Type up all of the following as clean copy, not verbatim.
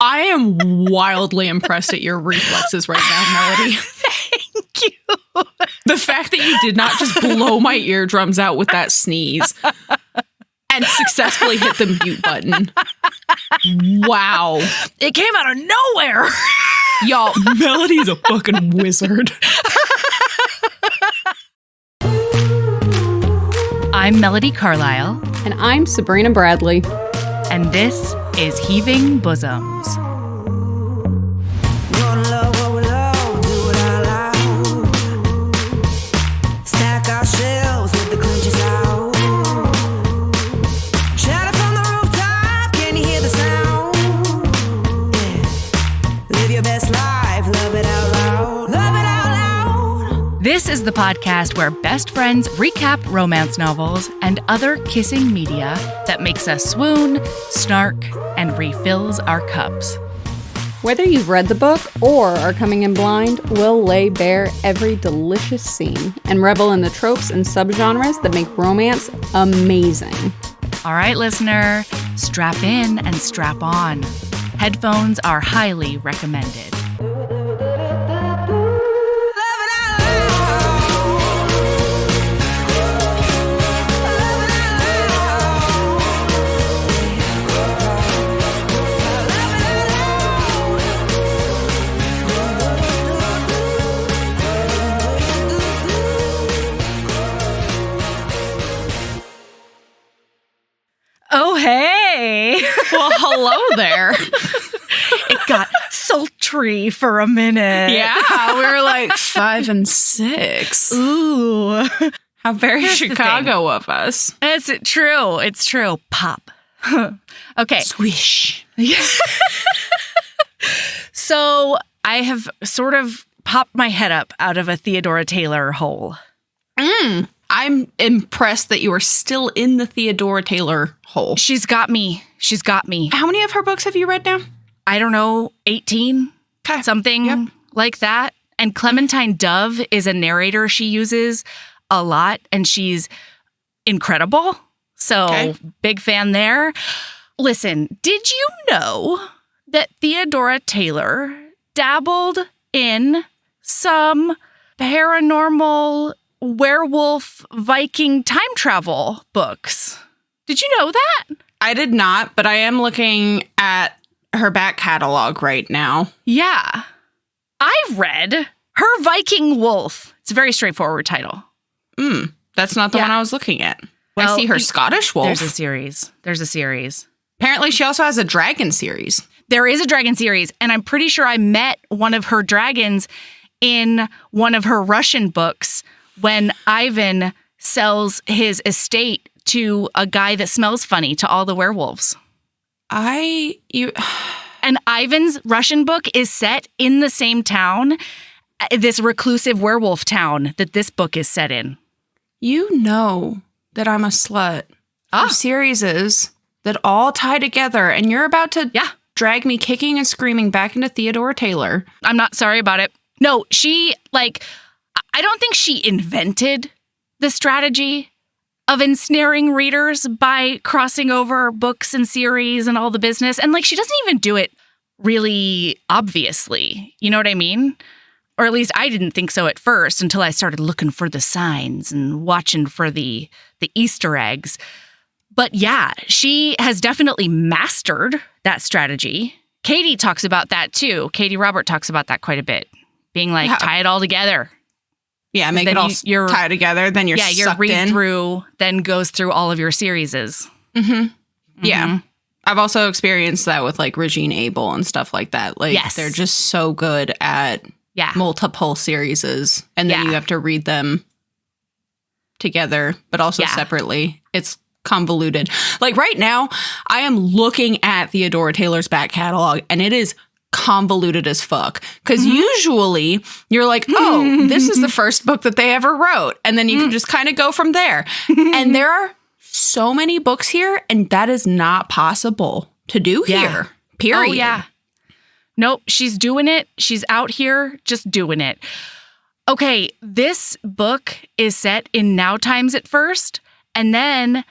I am wildly impressed at your reflexes right now, Melody. Thank you. The fact that you did not just blow my eardrums out with that sneeze and successfully hit the mute button. Wow. It came out of nowhere. Y'all, Melody's a fucking wizard. I'm Melody Carlisle. And I'm Sabrina Bradley. And this is Heaving Bosoms. Stack our shelves with the crunches out. Shout it from the rooftop, can you hear the sound? Yeah. Live your best life, love it out loud. Love it out loud. This is the podcast where best friends recap romance novels and other kissing media that makes us swoon, snark, and refills our cups. Whether you've read the book or are coming in blind, we'll lay bare every delicious scene and revel in the tropes and subgenres that make romance amazing. All right, listener, strap in and strap on. Headphones are highly recommended. Oh, hey. Well, hello there. It got sultry for a minute. Yeah, we were like 5 and 6. Ooh. How very Here's the Chicago of us. It's true. It's true. Pop. Okay. Swish. So I have sort of popped my head up out of a Theodora Taylor hole. I'm impressed that you are still in the Theodora Taylor hole. She's got me. She's got me. How many of her books have you read now? I don't know, 18? Okay. Something Yep. like that. And Clementine Dove is a narrator she uses a lot, and she's incredible. So, Okay. Big fan there. Listen, did you know that Theodora Taylor dabbled in some paranormal werewolf Viking time travel books? Did you know that? I did not, but I am looking at her back catalog right now. Yeah. I read Her Viking Wolf. It's a very straightforward title. That's not the Yeah. one I was looking at. Well, I see her Scottish wolf. There's a series. Apparently, she also has a dragon series. There is a dragon series, and I'm pretty sure I met one of her dragons in one of her Russian books when Ivan sells his estate to a guy that smells funny to all the werewolves. And Ivan's Russian book is set in the same town, this reclusive werewolf town that this book is set in. You know that I'm a slut for series that all tie together, and you're about to drag me kicking and screaming back into Theodora Taylor. I'm not sorry about it. No, I don't think she invented the strategy of ensnaring readers by crossing over books and series and all the business. And she doesn't even do it really obviously. You know what I mean? Or at least I didn't think so at first until I started looking for the signs and watching for the Easter eggs. But yeah, she has definitely mastered that strategy. Katie talks about that too. Katie Robert talks about that quite a bit. Being tie it all together. Yeah, make it all tie together. Then you're sucked your read in. through then goes through all of your series. Yeah. I've also experienced that with Regine Abel and stuff like that. Yes. They're just so good at multiple series, and then you have to read them together, but also separately. It's convoluted. Right now, I am looking at Theodora Taylor's back catalog, and it is convoluted as fuck. Because usually you're like, oh, this is the first book that they ever wrote. And then you can just kind of go from there. And there are so many books here, and that is not possible to do here. Period. Oh, yeah. Nope, she's doing it. She's out here just doing it. Okay, this book is set in now times at first, and then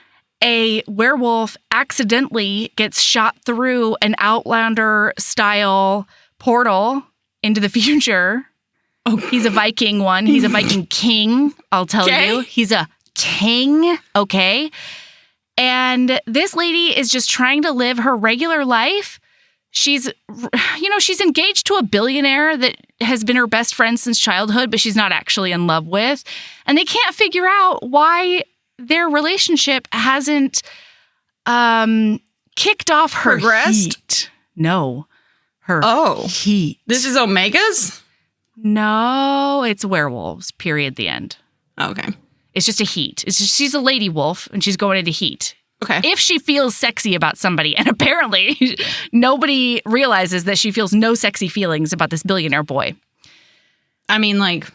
a werewolf accidentally gets shot through an Outlander-style portal into the future. Oh. He's a Viking one. He's a Viking king, I'll tell you. He's a king, okay? And this lady is just trying to live her regular life. She's engaged to a billionaire that has been her best friend since childhood, but she's not actually in love with. And they can't figure out why their relationship hasn't kicked off her heat. No. Her heat. This is Omegas? No, it's werewolves, period, the end. Okay. It's just a heat. She's a lady wolf, and she's going into heat. Okay. If she feels sexy about somebody, and apparently nobody realizes that she feels no sexy feelings about this billionaire boy. I mean, like,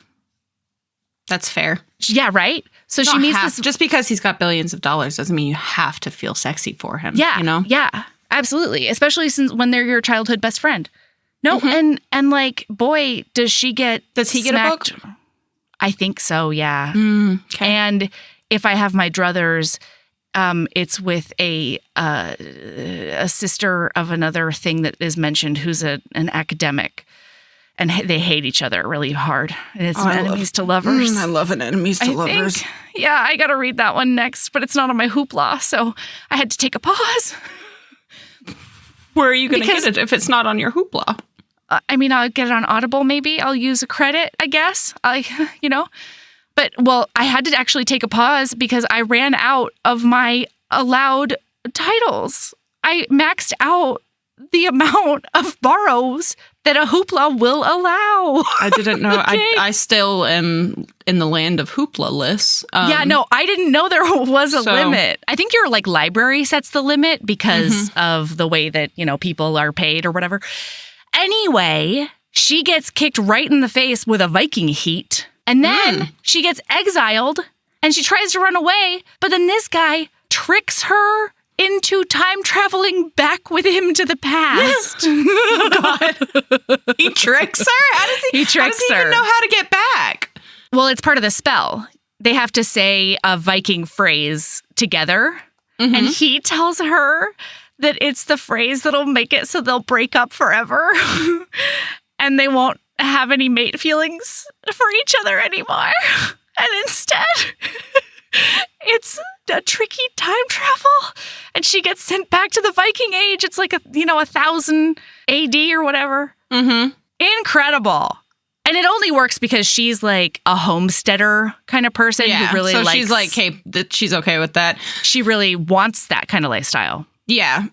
that's fair. Yeah, right? So she meets this... Just because he's got billions of dollars doesn't mean you have to feel sexy for him. Yeah, you know? Yeah, absolutely. Especially when they're your childhood best friend. No, and like, boy, does he get a book? I think so, yeah. Okay. And if I have my druthers, it's with a sister of another thing that is mentioned who's an academic. And they hate each other really hard. And it's enemies to lovers. I love an enemies to lovers. Yeah, I got to read that one next, but it's not on my hoopla, so I had to take a pause. Where are you going to get it if it's not on your hoopla? I mean, I'll get it on Audible, maybe. I'll use a credit, I guess. But, well, I had to actually take a pause because I ran out of my allowed titles. I maxed out the amount of borrows that a hoopla will allow. I didn't know. Okay. I still am in the land of hoopla lists. I didn't know there was a limit. I think your library sets the limit because of the way that, people are paid or whatever. Anyway, she gets kicked right in the face with a Viking heat. And then she gets exiled and she tries to run away. But then this guy tricks her into time traveling back with him to the past. Oh, God. He tricks her? How does he even know how to get back? Well, it's part of the spell. They have to say a Viking phrase together. And he tells her that it's the phrase that'll make it so they'll break up forever. And they won't have any mate feelings for each other anymore. And instead, it's a tricky time travel. And she gets sent back to the Viking age. It's like 1000 AD or whatever. Incredible. And it only works because she's like a homesteader kind of person who really likes... she's like, hey, she's okay with that. She really wants that kind of lifestyle. Yeah.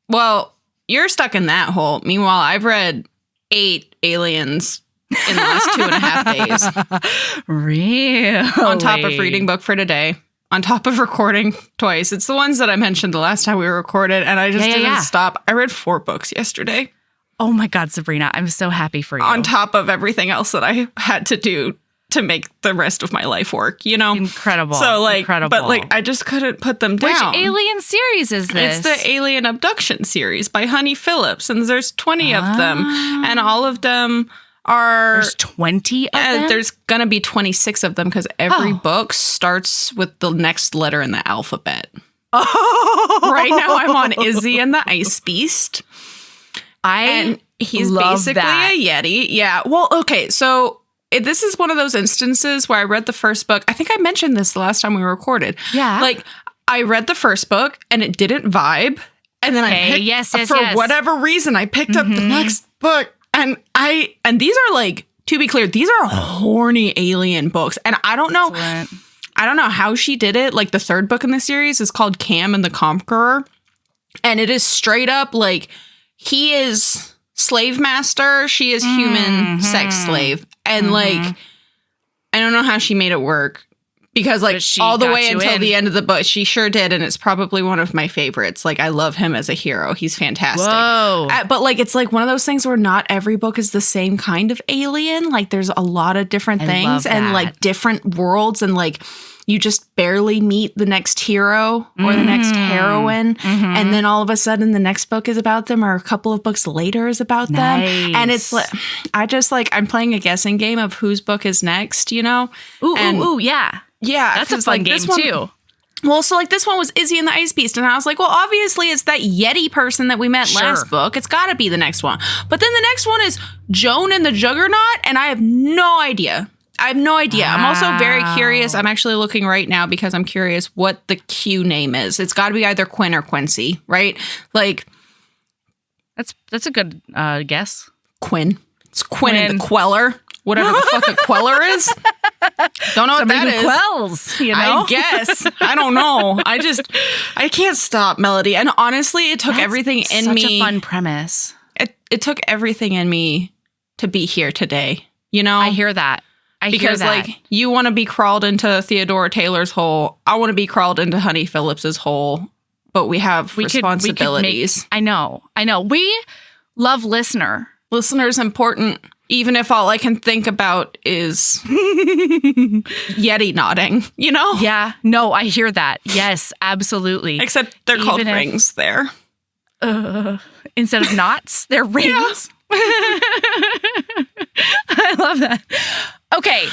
Well, you're stuck in that hole. Meanwhile, I've read 8 aliens in the last 2.5 days. Really? On top of reading book for today. On top of recording twice. It's the ones that I mentioned the last time we recorded, and I just didn't stop. I read 4 books yesterday. Oh my God, Sabrina, I'm so happy for you. On top of everything else that I had to do to make the rest of my life work, Incredible. So incredible. But I just couldn't put them down. Which alien series is this? It's the Alien Abduction series by Honey Phillips, and there's 20 of them, and all of them are... There's 20 of them? There's gonna be 26 of them because every book starts with the next letter in the alphabet. Right now I'm on Izzy and the Ice Beast. And he's basically a Yeti. Yeah. Well, okay. So this is one of those instances where I read the first book. I think I mentioned this the last time we recorded. Yeah. I read the first book and it didn't vibe. And then for whatever reason, I picked up the next book. And these are to be clear, these are horny alien books. And I don't know. Excellent. I don't know how she did it. The third book in the series is called Cam and the Conqueror. And it is straight up he is slave master. She is human sex slave. And I don't know how she made it work because all the way until the end of the book, she sure did. And it's probably one of my favorites. I love him as a hero. He's fantastic. Whoa. But it's one of those things where not every book is the same kind of alien. There's a lot of different things and different worlds and you just barely meet the next hero or the next heroine. And then all of a sudden the next book is about them or a couple of books later is about them. And it's I'm playing a guessing game of whose book is next, Ooh, yeah. Yeah. That's a fun game too. Well, so like this one was Izzy and the Ice Beast. And I was like, well, obviously it's that Yeti person that we met last book. It's got to be the next one. But then the next one is Joan and the Juggernaut. And I have no idea. Wow. I'm also very curious. I'm actually looking right now because I'm curious what the Q name is. It's got to be either Quinn or Quincy, right? Like, that's a good guess. Quinn. It's Quinn and the Queller. Whatever the fuck a Queller is. Don't know Somebody what that is. Quells, you know? I guess. I don't know. I can't stop, Melody. And honestly, it took everything in me. Such a fun premise. It took everything in me to be here today. You know? I hear that. Because like you want to be crawled into Theodora Taylor's hole. I want to be crawled into Honey Phillips's hole. But we have responsibilities. I know. We love listener. Listener's important. Even if all I can think about is Yeti nodding, you know? Yeah. No, I hear that. Yes, absolutely. Except they're called rings there. Instead of knots, they're rings. Yeah. I love that. Okay.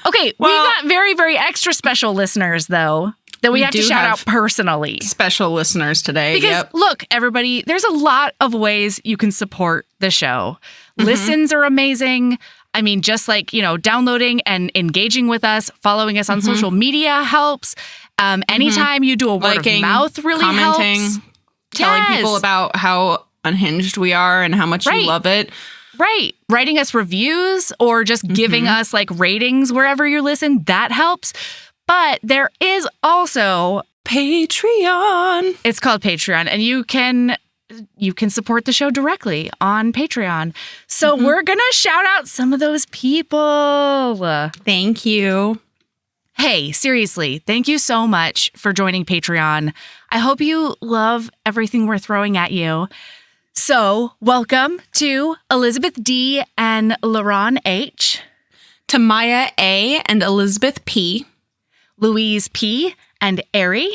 We got very, very extra special listeners, though, that we have to shout out personally. Special listeners today. Because, look, everybody, there's a lot of ways you can support the show. Listens are amazing. I mean, just like, downloading and engaging with us, following us on social media helps. Anytime you do a word of mouth really commenting, helps. Telling people about how unhinged we are and how much you love it. Right. Writing us reviews or just giving us like ratings wherever you listen. That helps. But there is also Patreon. It's called Patreon, and you can support the show directly on Patreon. So we're going to shout out some of those people. Thank you. Hey, seriously, thank you so much for joining Patreon. I hope you love everything we're throwing at you. So welcome to Elizabeth D. and Laron H. To Maya A. and Elizabeth P. Louise P. and Ari.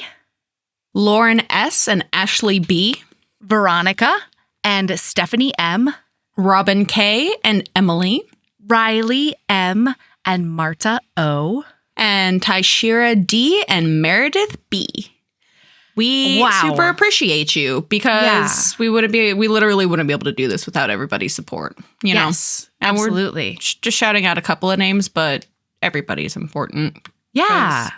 Lauren S. and Ashley B. Veronica and Stephanie M. Robin K. and Emily. Riley M. and Marta O. And Tyshira D. and Meredith B. We super appreciate you because we literally wouldn't be able to do this without everybody's support. You know? And absolutely. We're just shouting out a couple of names, but everybody's important. Yeah.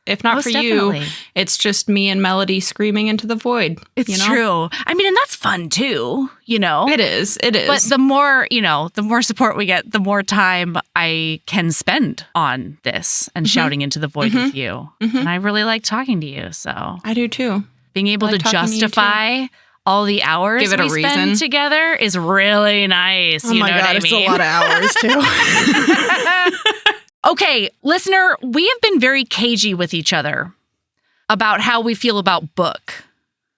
If not for you, it's just me and Melody screaming into the void. It's true. I mean, and that's fun too, It is. But the more support we get, the more time I can spend on this and shouting into the void with you. And I really like talking to you, so. I do too. Being able to justify all the hours we spend together is really nice. Oh my God, it's a lot of hours too. Okay, listener, we have been very cagey with each other about how we feel about book.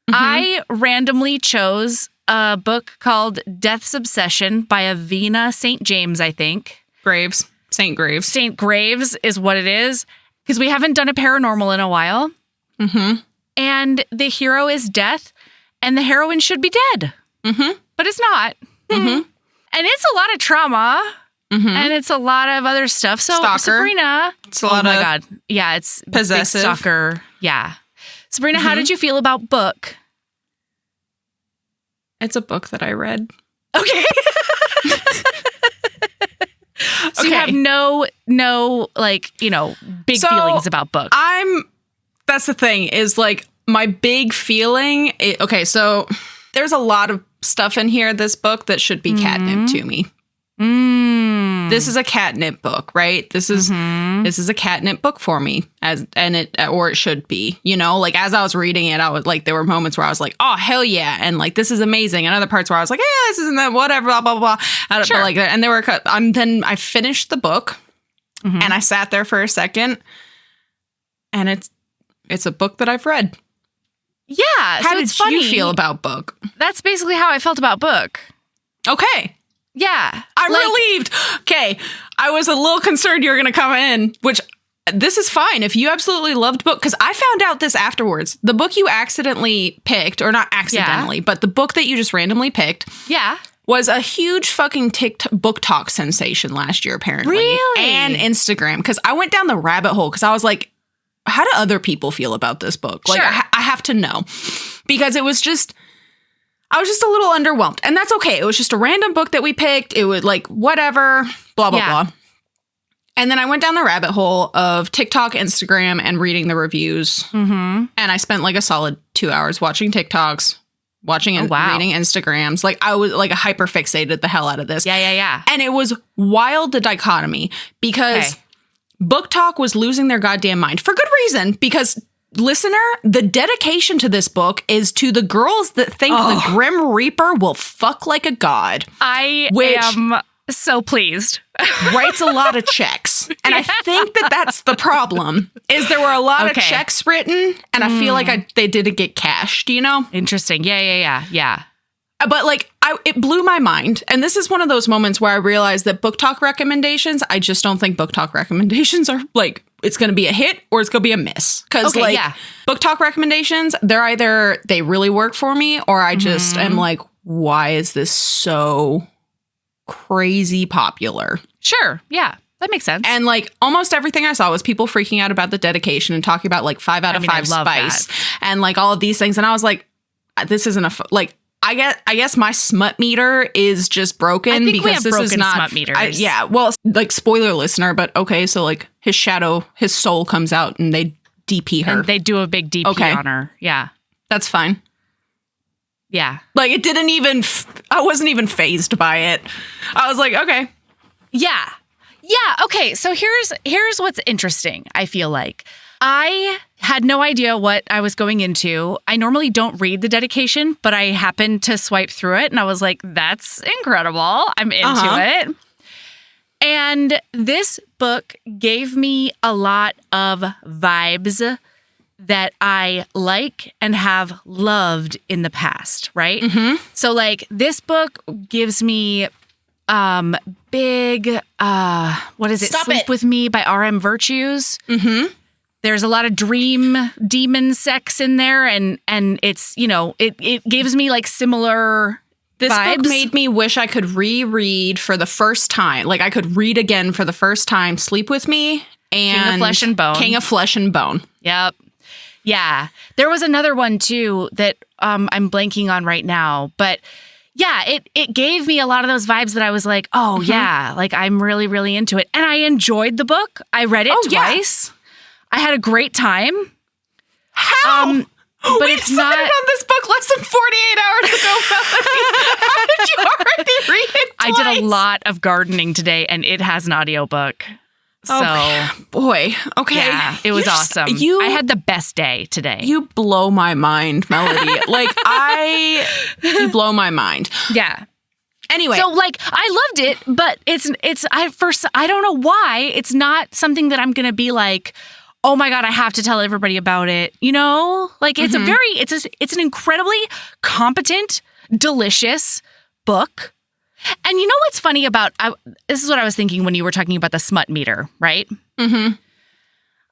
I randomly chose a book called Death's Obsession by Avena St. James, I think. St. Graves. St. Graves is what it is, because we haven't done a paranormal in a while. And the hero is death, and the heroine should be dead. But it's not. And it's a lot of trauma. And it's a lot of other stuff. So stalker. Sabrina, it's a lot my God. Yeah, it's possessive. Big stalker. Yeah. Sabrina, how did you feel about book? It's a book that I read. Okay. So you have no big feelings about book. That's the thing is like my big feeling. So there's a lot of stuff in here, this book that should be catnip to me. This is a catnip book, right? This is a catnip book for me, it should be. Like as I was reading it, I was like, there were moments where I was like, oh hell yeah, and like this is amazing, and other parts where I was like, yeah, this isn't that, whatever, blah blah blah. But like, and there were, and then I finished the book, and I sat there for a second, and it's a book that I've read. Yeah. How did you feel about book? That's basically how I felt about book. Okay. Yeah. I'm relieved. Okay. I was a little concerned you were going to come in, which this is fine. If you absolutely loved book, because I found out this afterwards. The book you accidentally picked, or not accidentally, but the book that you just randomly picked. Yeah. Was a huge fucking book talk sensation last year, apparently. Really? And Instagram. Because I went down the rabbit hole because I was like, how do other people feel about this book? Like, Sure. I have to know, because it was just, I was just a little underwhelmed, and that's okay. It was just a random book that we picked. It would like, whatever, blah, blah, blah. And then I went down the rabbit hole of TikTok, Instagram, and reading the reviews. Mm-hmm. And I spent like a solid 2 hours watching TikToks, watching and reading Instagrams. Like, I was like hyper fixated the hell out of this. Yeah. And it was wild, the dichotomy, because Book Talk was losing their goddamn mind for good reason. Because, listener, the dedication to this book is to the girls that think the Grim Reaper will fuck like a god. I am so pleased. Writes a lot of checks. And I think that that's the problem, is there were a lot of checks written, and I feel like they didn't get cashed, you know? Interesting. Yeah. But like, it blew my mind. And this is one of those moments where I realized that Book Talk recommendations, I just don't think Book Talk recommendations are like, it's going to be a hit or it's going to be a miss. Because Book Talk recommendations, they're either they really work for me, or I just am like, why is this so crazy popular? Sure. Yeah. That makes sense. And like, almost everything I saw was people freaking out about the dedication and talking about like 5 out of 5 spice and like all of these things. And I was like, this isn't I guess my smut meter is just broken, because this is not smut meters. Well, like, spoiler, listener, but okay, so like his soul comes out and they DP her. And they do a big DP on her. Yeah. That's fine. Yeah. Like, it didn't even, I wasn't even fazed by it. I was like, okay. Yeah. Okay. So here's what's interesting. I feel like I had no idea what I was going into. I normally don't read the dedication, but I happened to swipe through it and I was like, that's incredible. I'm into it. And this book gave me a lot of vibes that I like and have loved in the past, right? Mm-hmm. So like, this book gives me big, what is it? Sleep With Me by R.M. Virtues. Mm-hmm. There's a lot of dream demon sex in there, and it's, you know, it gives me like similar This vibes. book made me wish I could reread for the first time. Like, I could read again for the first time Sleep With Me and King of Flesh and Bone. King of Flesh and Bone. Yep. Yeah. There was another one too that I'm blanking on right now, but yeah, it gave me a lot of those vibes that I was like, oh yeah, like I'm really, really into it. And I enjoyed the book. I read it twice. Yeah. I had a great time. How? But we it's decided not on this book less than 48 hours ago, Melanie. How did you already read it twice? I did a lot of gardening today, and it has an audiobook. So, boy, okay. Yeah, it was awesome. I had the best day today. You blow my mind, Melody. You blow my mind. Yeah. Anyway. So, like, I loved it, but I don't know why. It's not something that I'm going to be like, oh my God, I have to tell everybody about it. You know, like it's it's an incredibly competent, delicious book. And you know what's funny about, this is what I was thinking when you were talking about the Smut Meter, right? Mm-hmm.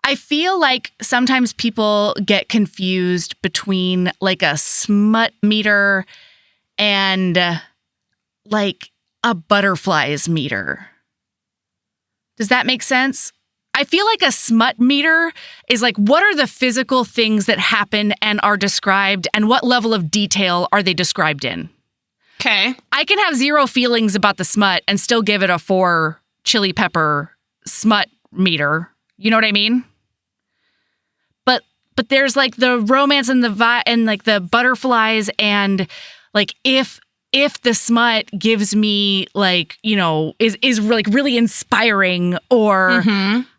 I feel like sometimes people get confused between like a Smut Meter and like a butterflies meter. Does that make sense? I feel like a smut meter is like, what are the physical things that happen and are described, and what level of detail are they described in? Okay. I can have zero feelings about the smut and still give it a 4 chili pepper smut meter. You know what I mean? But there's like the romance and and like the butterflies, and like if the smut gives me like, you know, is like really inspiring, or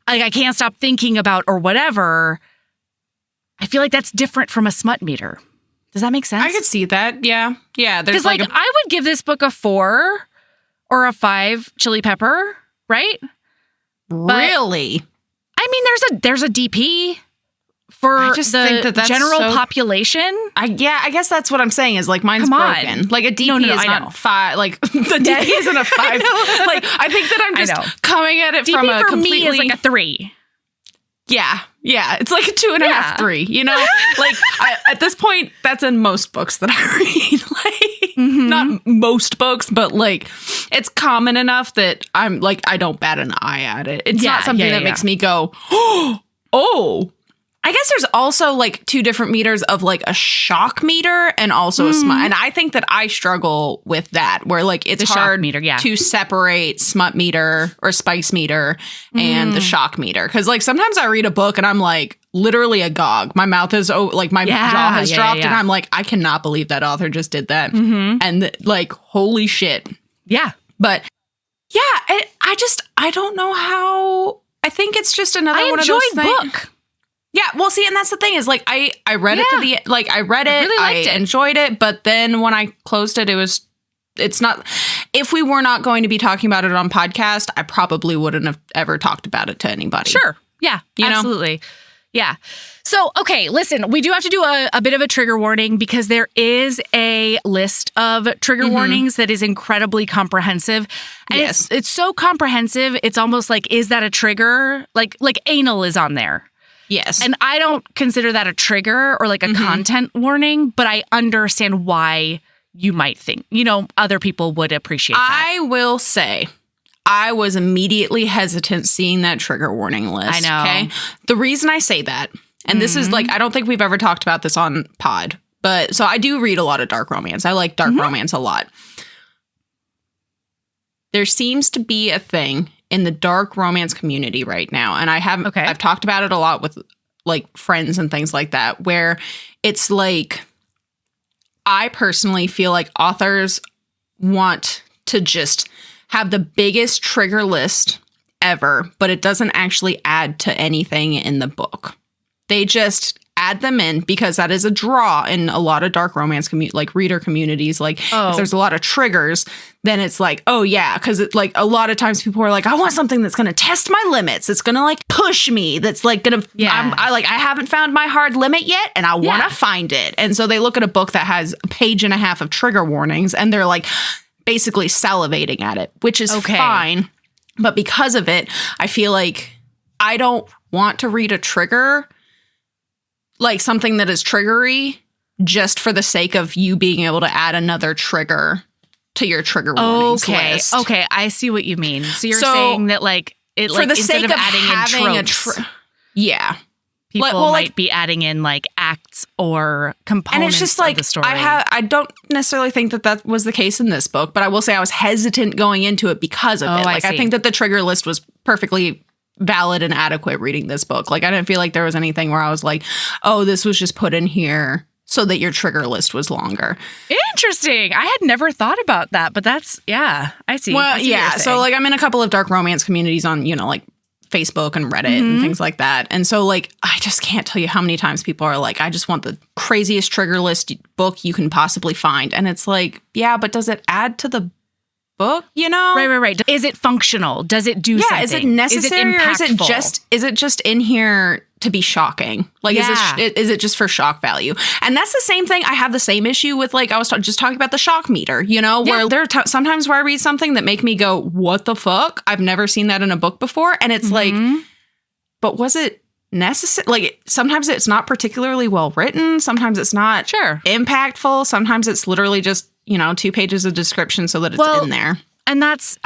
like I can't stop thinking about, or whatever, I feel like that's different from a smut meter. Does that make sense? I could see that. Yeah. Yeah. Because like I would give this book a 4 or a 5 chili pepper, right? Really? But, I mean, there's a DP for the general population. I guess that's what I'm saying is like mine's broken. Like a DP is not 5. Like the DP isn't a 5. Like I think that I'm just coming at it DP from a for completely me is like a 3. Yeah. It's like a 2.5, 3. You know, like at this point, that's in most books that I read. Like not most books, but like it's common enough that I'm like I don't bat an eye at it. It's not something that makes me go, oh. I guess there's also like two different meters of like a shock meter and also a smut. And I think that I struggle with that, where like it's hard meter, to separate smut meter or spice meter and the shock meter. Because like sometimes I read a book and I'm like literally agog. My mouth is like my jaw has dropped and I'm like, I cannot believe that author just did that. And like, holy shit. Yeah. But yeah, I don't know how. I think it's just another one of those things. I enjoyed book. Yeah, well, see, and that's the thing is, like, I read it to the, like, I read it, really liked it. Enjoyed it, but then when I closed it, it's not, if we were not going to be talking about it on podcast, I probably wouldn't have ever talked about it to anybody. Sure. Yeah, absolutely. Know? Yeah. So, okay, listen, we do have to do a bit of a trigger warning because there is a list of trigger warnings that is incredibly comprehensive. And it's so comprehensive, it's almost like, is that a trigger? Like anal is on there. Yes. And I don't consider that a trigger or like a content warning, but I understand why you might think, other people would appreciate that. I will say, I was immediately hesitant seeing that trigger warning list. I know. Okay. The reason I say that, and this is like, I don't think we've ever talked about this on pod, but so I do read a lot of dark romance. I like dark romance a lot. There seems to be a thing in the dark romance community right now. And I've talked about it a lot with like friends and things like that, where it's like, I personally feel like authors want to just have the biggest trigger list ever, but it doesn't actually add to anything in the book. They just add them in because that is a draw in a lot of dark romance like reader communities. Like if there's a lot of triggers, then it's like, oh yeah, because like a lot of times people are like, I want something that's going to test my limits. It's going to like push me. That's like going to, I haven't found my hard limit yet and I want to find it. And so they look at a book that has a page and a half of trigger warnings and they're like basically salivating at it, which is fine. But because of it, I feel like I don't want to read a trigger, like something that is triggery, just for the sake of you being able to add another trigger to your trigger warnings list. Okay, I see what you mean. So you're saying that like it for like the instead sake of adding in tropes, people might be adding in like acts or components and it's just like, of the story. I don't necessarily think that was the case in this book, but I will say I was hesitant going into it because of it. Like I think that the trigger list was perfectly valid and adequate reading this book. Like I didn't feel like there was anything where I was like, oh, this was just put in here so that your trigger list was longer. Interesting. I had never thought about that, but that's, I see. Well, so like I'm in a couple of dark romance communities on, like Facebook and Reddit and things like that. And so like, I just can't tell you how many times people are like, I just want the craziest trigger list book you can possibly find. And it's like, yeah, but does it add to the book, Right. Is it functional? Does it do something? Is it necessary or is it just in here to be shocking? Like, is it just for shock value? And that's the same thing. I have the same issue with like, I was just talking about the shock meter, where there are sometimes where I read something that make me go, what the fuck? I've never seen that in a book before. And it's like, but was it necessary? Like sometimes it's not particularly well written. Sometimes it's not impactful. Sometimes it's literally just, 2 pages of description so that it's in there. And that's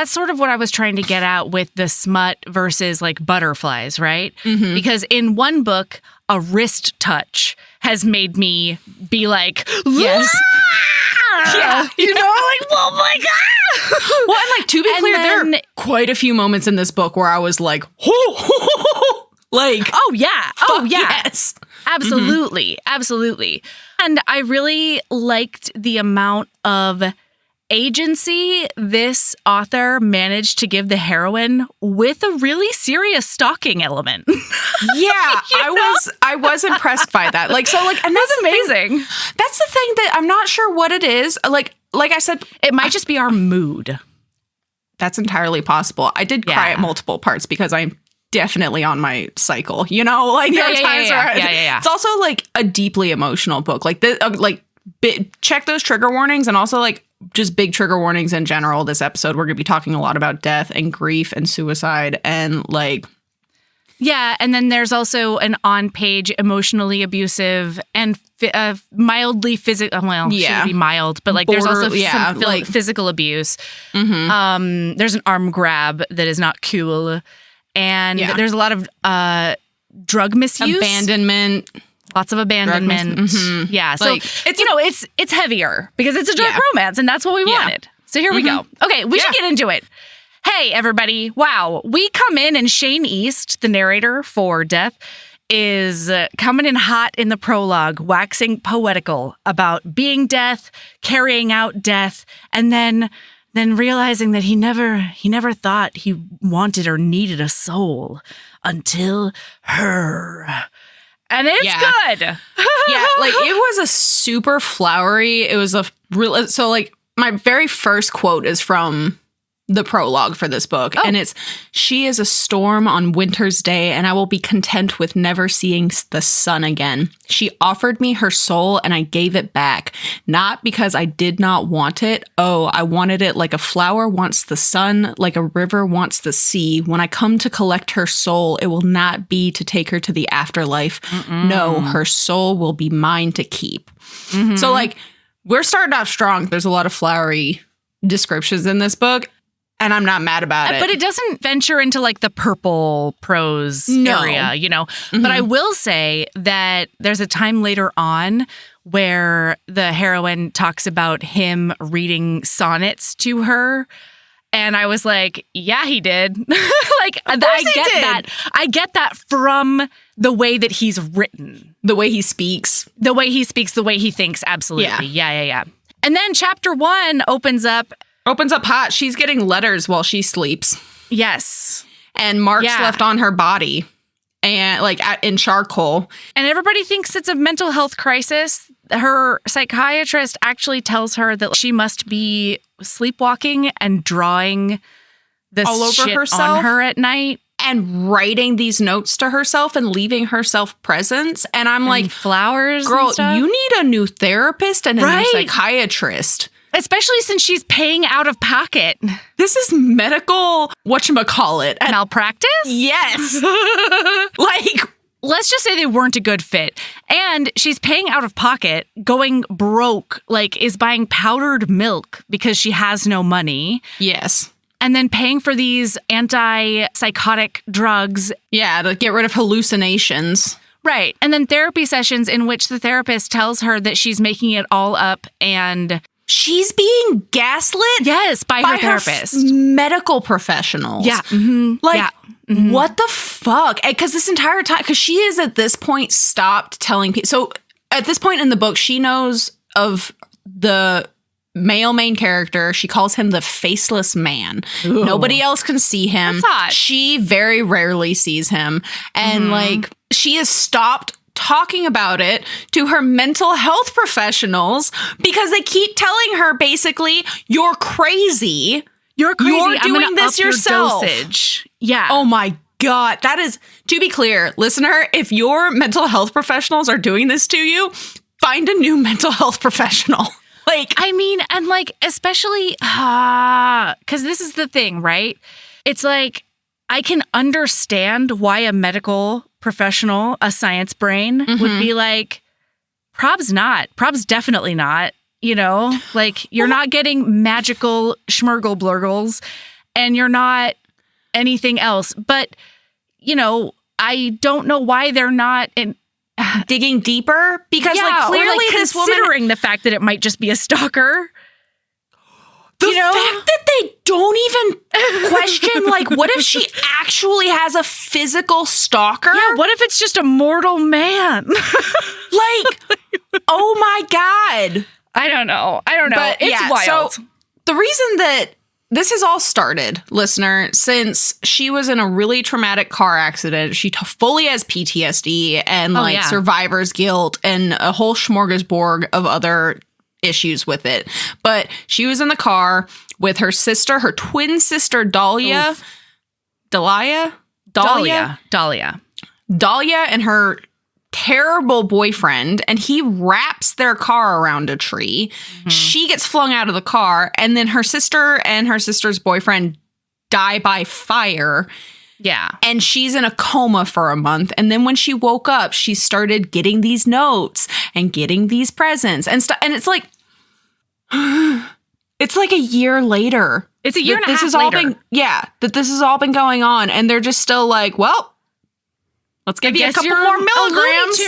sort of what I was trying to get at with the smut versus like butterflies, right? Because in one book, a wrist touch has made me be like, yes. Yeah. Like, oh my God. Well, and like to be clear, there are quite a few moments in this book where I was like, like, oh yeah. Yes. Absolutely. Absolutely. And I really liked the amount of agency this author managed to give the heroine with a really serious stalking element. I was impressed by that. Like, so like, and that's amazing. That's the thing that I'm not sure what it is. Like I said, it might just be our mood. That's entirely possible. I did cry at multiple parts because I'm definitely on my cycle, like there are times where it's also like a deeply emotional book. Like check those trigger warnings and also like just big trigger warnings in general. This episode, we're going to be talking a lot about death and grief and suicide and like. Yeah. And then there's also an on-page emotionally abusive and mildly physical. Well, shouldn't be mild, but like there's also some like physical abuse. There's an arm grab that is not cool. And there's a lot of drug misuse. Abandonment. Lots of abandonment. Mm-hmm. Yeah. So, it's heavier because it's a dark romance and that's what we wanted. So here we go. Okay, we should get into it. Hey, everybody. Wow. We come in and Shane East, the narrator for Death, is coming in hot in the prologue, waxing poetical about being death, carrying out death, and then realizing that he never thought he wanted or needed a soul until her. And it's good. Yeah, like it was a super flowery. It was a real. So like my very first quote is from the prologue for this book. And it's, "She is a storm on winter's day, and I will be content with never seeing the sun again. She offered me her soul, and I gave it back. Not because I did not want it. Oh, I wanted it like a flower wants the sun, like a river wants the sea. When I come to collect her soul, it will not be to take her to the afterlife. No, her soul will be mine to keep." So like, we're starting off strong. There's a lot of flowery descriptions in this book. And I'm not mad about it. But it doesn't venture into like the purple prose area, you know. But I will say that there's a time later on where the heroine talks about him reading sonnets to her. And I was like, yeah, he did. Like, I get that from the way that he's written. The way he speaks. The way he speaks, the way he thinks. Absolutely. Yeah. And then chapter 1 opens up hot. She's getting letters while she sleeps. Yes. And marks left on her body and like in charcoal. And everybody thinks it's a mental health crisis. Her psychiatrist actually tells her that she must be sleepwalking and drawing this all over shit herself on her at night. And writing these notes to herself and leaving herself presents. And I'm like, flowers, girl, and stuff. You need a new therapist and a new psychiatrist. Especially since she's paying out of pocket. This is medical, whatchamacallit. Malpractice? Yes. Like, let's just say they weren't a good fit. And she's paying out of pocket, going broke, like is buying powdered milk because she has no money. Yes. And then paying for these antipsychotic drugs. Yeah, to get rid of hallucinations. Right. And then therapy sessions in which the therapist tells her that she's making it all up and... she's being gaslit? Yes, by her therapist. Medical professionals. Yeah. Like, what the fuck? Because this entire time, because she is at this point stopped telling people. So at this point in the book, she knows of the male main character. She calls him the faceless man. Ooh. Nobody else can see him. That's hot. She very rarely sees him. And like, she has stopped talking about it to her mental health professionals because they keep telling her basically, you're crazy. You're doing this yourself. Dosage. Yeah. Oh my God. That is, to be clear, listener, if your mental health professionals are doing this to you, find a new mental health professional. Like, I mean, and like, especially, because this is the thing, right? It's like, I can understand why a medical professional, a science brain, would be like, prob's definitely not, you know? Like, you're not getting magical schmurgle blurgles and you're not anything else. But, you know, I don't know why they're not digging deeper because like clearly or, like, this woman, considering the fact that it might just be a stalker. The fact that they don't even question, like, what if she actually has a physical stalker? Yeah, what if it's just a mortal man? Like, oh my God. I don't know. But it's wild. So the reason that this has all started, listener, since she was in a really traumatic car accident, she fully has PTSD and survivor's guilt and a whole smorgasbord of other issues with it. But she was in the car with her sister, her twin sister, Dahlia. Dahlia and her terrible boyfriend, and he wraps their car around a tree. She gets flung out of the car, and then her sister and her sister's boyfriend die by fire. Yeah. And she's in a coma for a month. And then when she woke up, she started getting these notes and getting these presents and stuff. And it's like a year later. It's a year and a half later. That this has all been going on. And they're just still like, well, Let's give you a couple more milligrams.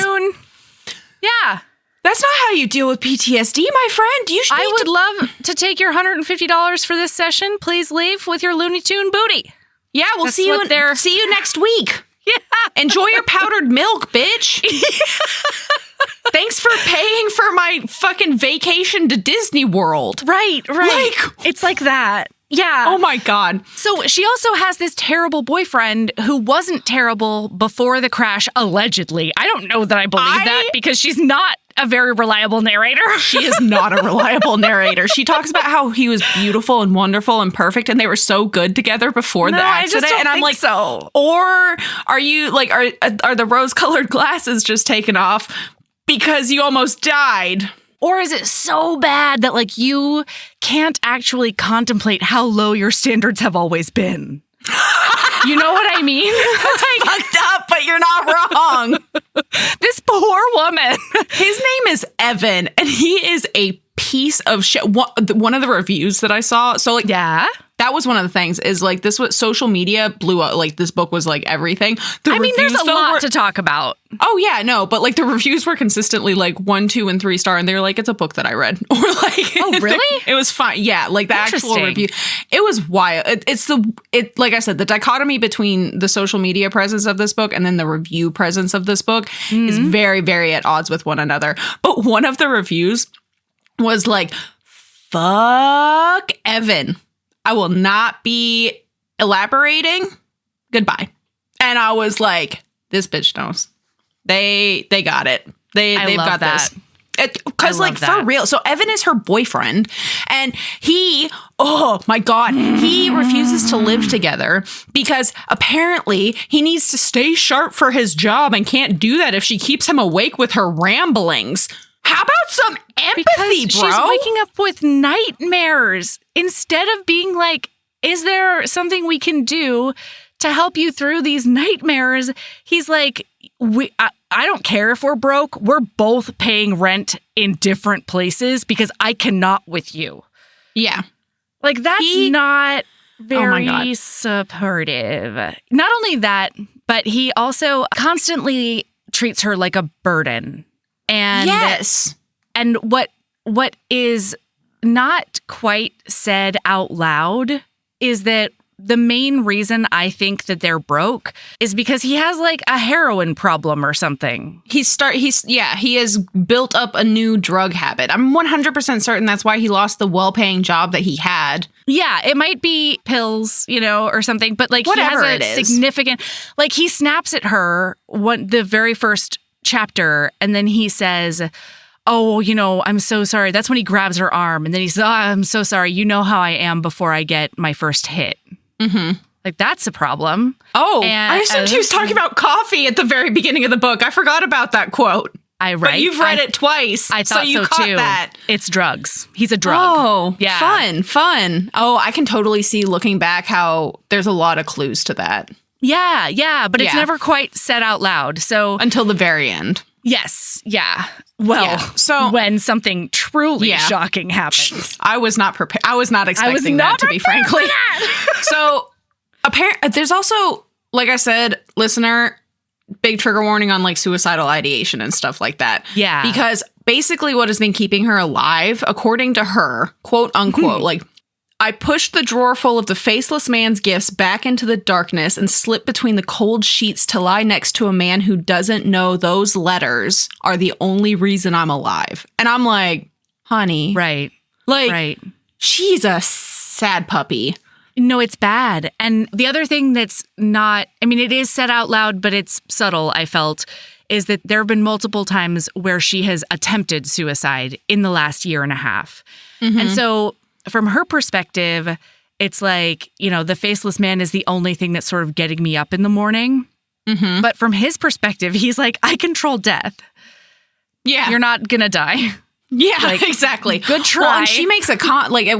Yeah. That's not how you deal with PTSD, my friend. I would love to take your $150 for this session. Please leave with your Looney Tune booty. Yeah, we'll see you next week. Yeah. Enjoy your powdered milk, bitch. Thanks for paying for my fucking vacation to Disney World. Right. It's like that. Yeah. Oh my God. So she also has this terrible boyfriend who wasn't terrible before the crash, allegedly. I don't know that I believe that because she's not a very reliable narrator. She is not a reliable narrator. She talks about how he was beautiful and wonderful and perfect and they were so good together before the accident. And I'm like, so. Or are you like, are the rose-colored glasses just taken off because you almost died? Or is it so bad that like you can't actually contemplate how low your standards have always been? You know what I mean? Like, fucked up, but you're not wrong. This poor woman. His name is Evan, and he is a piece of shit. One of the reviews that I saw, so like, yeah, that was one of the things. Is like this was social media blew up. Like this book was like everything. There's a lot to talk about. Oh yeah, no, but like the reviews were consistently like 1, 2, and 3 star, and they were like, it's a book that I read, or like, oh really? It was fine. Yeah, like the actual review, it was wild. It like I said, the dichotomy between the social media presence of this book and then the review presence of this book is very, very at odds with one another. But one of the reviews was like, fuck Evan. I will not be elaborating. Goodbye. And I was like, this bitch knows. They got it. They've got that. This. Because like for real. So Evan is her boyfriend and he, oh my God, he refuses to live together because apparently he needs to stay sharp for his job and can't do that if she keeps him awake with her ramblings. How about some empathy, because bro? She's waking up with nightmares. Instead of being like, is there something we can do to help you through these nightmares? He's like, I don't care if we're broke. We're both paying rent in different places because I cannot with you. Yeah. Like that's not very supportive. Not only that, but he also constantly treats her like a burden. And yes. And what is not quite said out loud is that the main reason I think that they're broke is because he has like a heroin problem or something. He has built up a new drug habit. I'm 100% certain that's why he lost the well-paying job that he had. Yeah, it might be pills, or something, but like whatever, he has a significant, like he snaps at her the very first chapter and then he says, oh, I'm so sorry. That's when he grabs her arm and then he says, oh, I'm so sorry. You know how I am before I get my first hit. Mm-hmm. Like that's a problem. Oh, and I assumed he was talking about coffee at the very beginning of the book. I forgot about that quote. But you've read it twice. I thought so you caught too. That. It's drugs. He's a drug. Oh, yeah. Fun. Oh, I can totally see looking back how there's a lot of clues to that. Yeah, but it's never quite said out loud. So until the very end. Yes, yeah. Well, so when something truly shocking happens. I was not prepared. I was not expecting that, to be frankly. So apparently there's also, like I said, listener, big trigger warning on like suicidal ideation and stuff like that. Yeah. Because basically what has been keeping her alive, according to her, quote unquote, like, I pushed the drawer full of the faceless man's gifts back into the darkness and slipped between the cold sheets to lie next to a man who doesn't know those letters are the only reason I'm alive. And I'm like, honey. Right. Like, she's a sad puppy. No, it's bad. And the other thing that's not, it is said out loud, but it's subtle, I felt, is that there have been multiple times where she has attempted suicide in the last year and a half. Mm-hmm. And so from her perspective, it's like, the faceless man is the only thing that's sort of getting me up in the morning. Mm-hmm. But from his perspective, he's like, I control death. Yeah. You're not going to die. Yeah, exactly. Good try. Well, and she makes at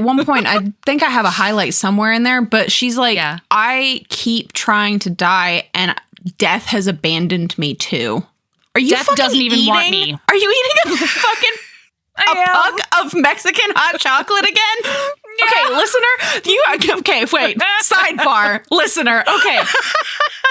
one point, I think I have a highlight somewhere in there, but she's like, I keep trying to die and death has abandoned me too. Death doesn't even want me. Are you eating a fucking puck of Mexican hot chocolate again? Okay, listener, wait, sidebar, listener, okay.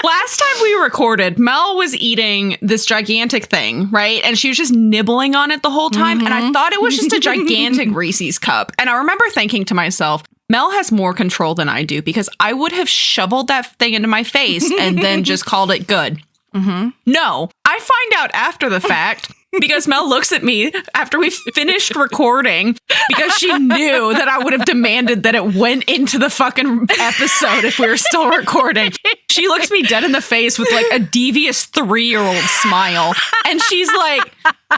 Last time we recorded, Mel was eating this gigantic thing, right? And she was just nibbling on it the whole time. And I thought it was just a gigantic Reese's cup. And I remember thinking to myself, Mel has more control than I do because I would have shoveled that thing into my face and then just called it good. No, I find out after the fact because Mel looks at me after we finished recording because she knew that I would have demanded that it went into the fucking episode if we were still recording. She looks me dead in the face with like a devious 3-year-old smile. And she's like,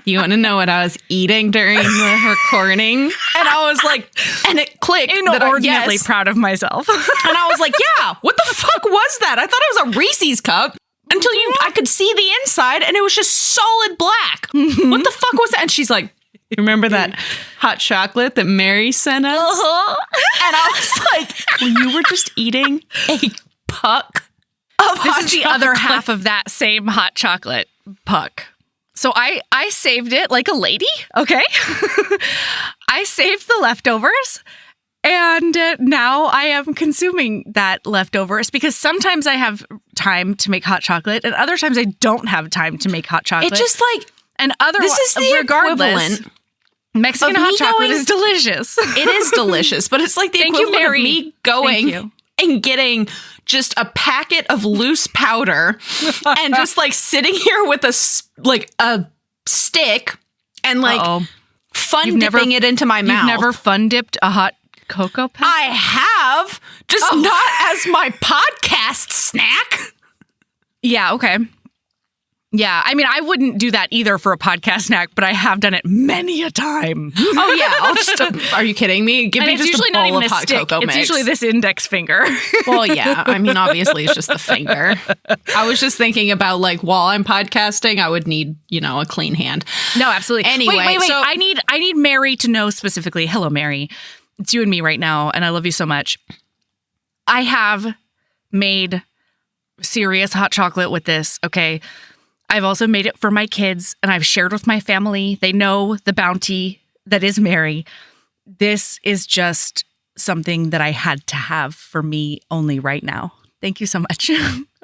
you want to know what I was eating during the recording? And I was like, and it clicked. Inordinately proud of myself. And I was like, yeah, what the fuck was that? I thought it was a Reese's cup. Until I could see the inside, and it was just solid black. What the fuck was that? And she's like, remember that hot chocolate that Mary sent us? And I was like, well, you were just eating a puck of hot This is the other half of that same hot chocolate puck. So I saved it like a lady, okay? I saved the leftovers. And now I am consuming that leftovers because sometimes I have time to make hot chocolate and other times I don't have time to make hot chocolate. It's just like, and this is the regardless, equivalent. Mexican hot chocolate is delicious. It is delicious, but it's like the equivalent of me going and getting just a packet of loose powder and just like sitting here with a stick and like fun dipping it into my mouth. You've never fun dipped a hot cocoa powder? I have, just not as my podcast snack. Yeah, okay. Yeah, I mean, I wouldn't do that either for a podcast snack, but I have done it many a time. Oh yeah, I'll just. Are you kidding me? Give me just a bowl of hot cocoa mix. It's usually this index finger. Well, yeah. I mean, obviously, it's just the finger. I was just thinking about like while I'm podcasting, I would need a clean hand. No, absolutely. Anyway, wait. So, I need Mary to know specifically. Hello, Mary. It's you and me right now, and I love you so much. I have made serious hot chocolate with this, okay? I've also made it for my kids, and I've shared with my family. They know the bounty that is Mary. This is just something that I had to have for me only right now. Thank you so much.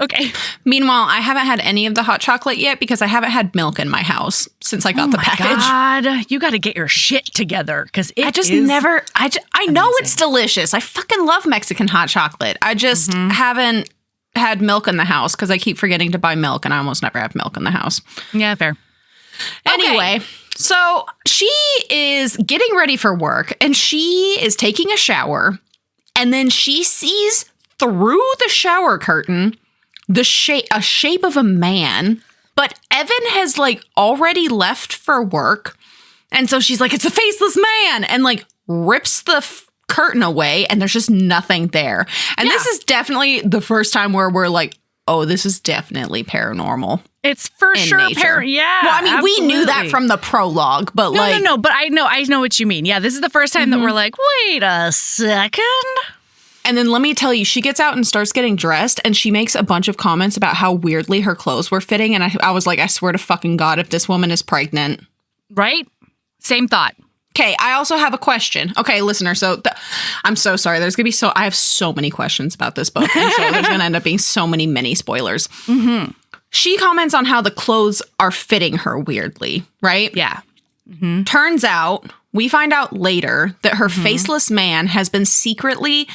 Okay. Meanwhile, I haven't had any of the hot chocolate yet because I haven't had milk in my house since I got the package. God, you got to get your shit together because I know it's delicious. I fucking love Mexican hot chocolate. I just haven't had milk in the house because I keep forgetting to buy milk and I almost never have milk in the house. Yeah, fair. Anyway, so she is getting ready for work and she is taking a shower and then she sees through the shower curtain a shape of a man, but Evan has like already left for work. And so she's like, it's a faceless man, and like rips the curtain away and there's just nothing there. And this is definitely the first time where we're like, oh, this is definitely paranormal. It's for sure yeah. Well, I mean, absolutely. We knew that from the prologue, but no, but I know what you mean. Yeah, this is the first time that we're like, wait a second. And then let me tell you, she gets out and starts getting dressed and she makes a bunch of comments about how weirdly her clothes were fitting. And I was like, I swear to fucking God, if this woman is pregnant. Right? Same thought. Okay, I also have a question. Okay, listener, so I'm so sorry. There's going to be I have so many questions about this book. And so there's going to end up being so many mini spoilers. Mm-hmm. She comments on how the clothes are fitting her weirdly, right? Yeah. Mm-hmm. Turns out, we find out later that her faceless man has been secretly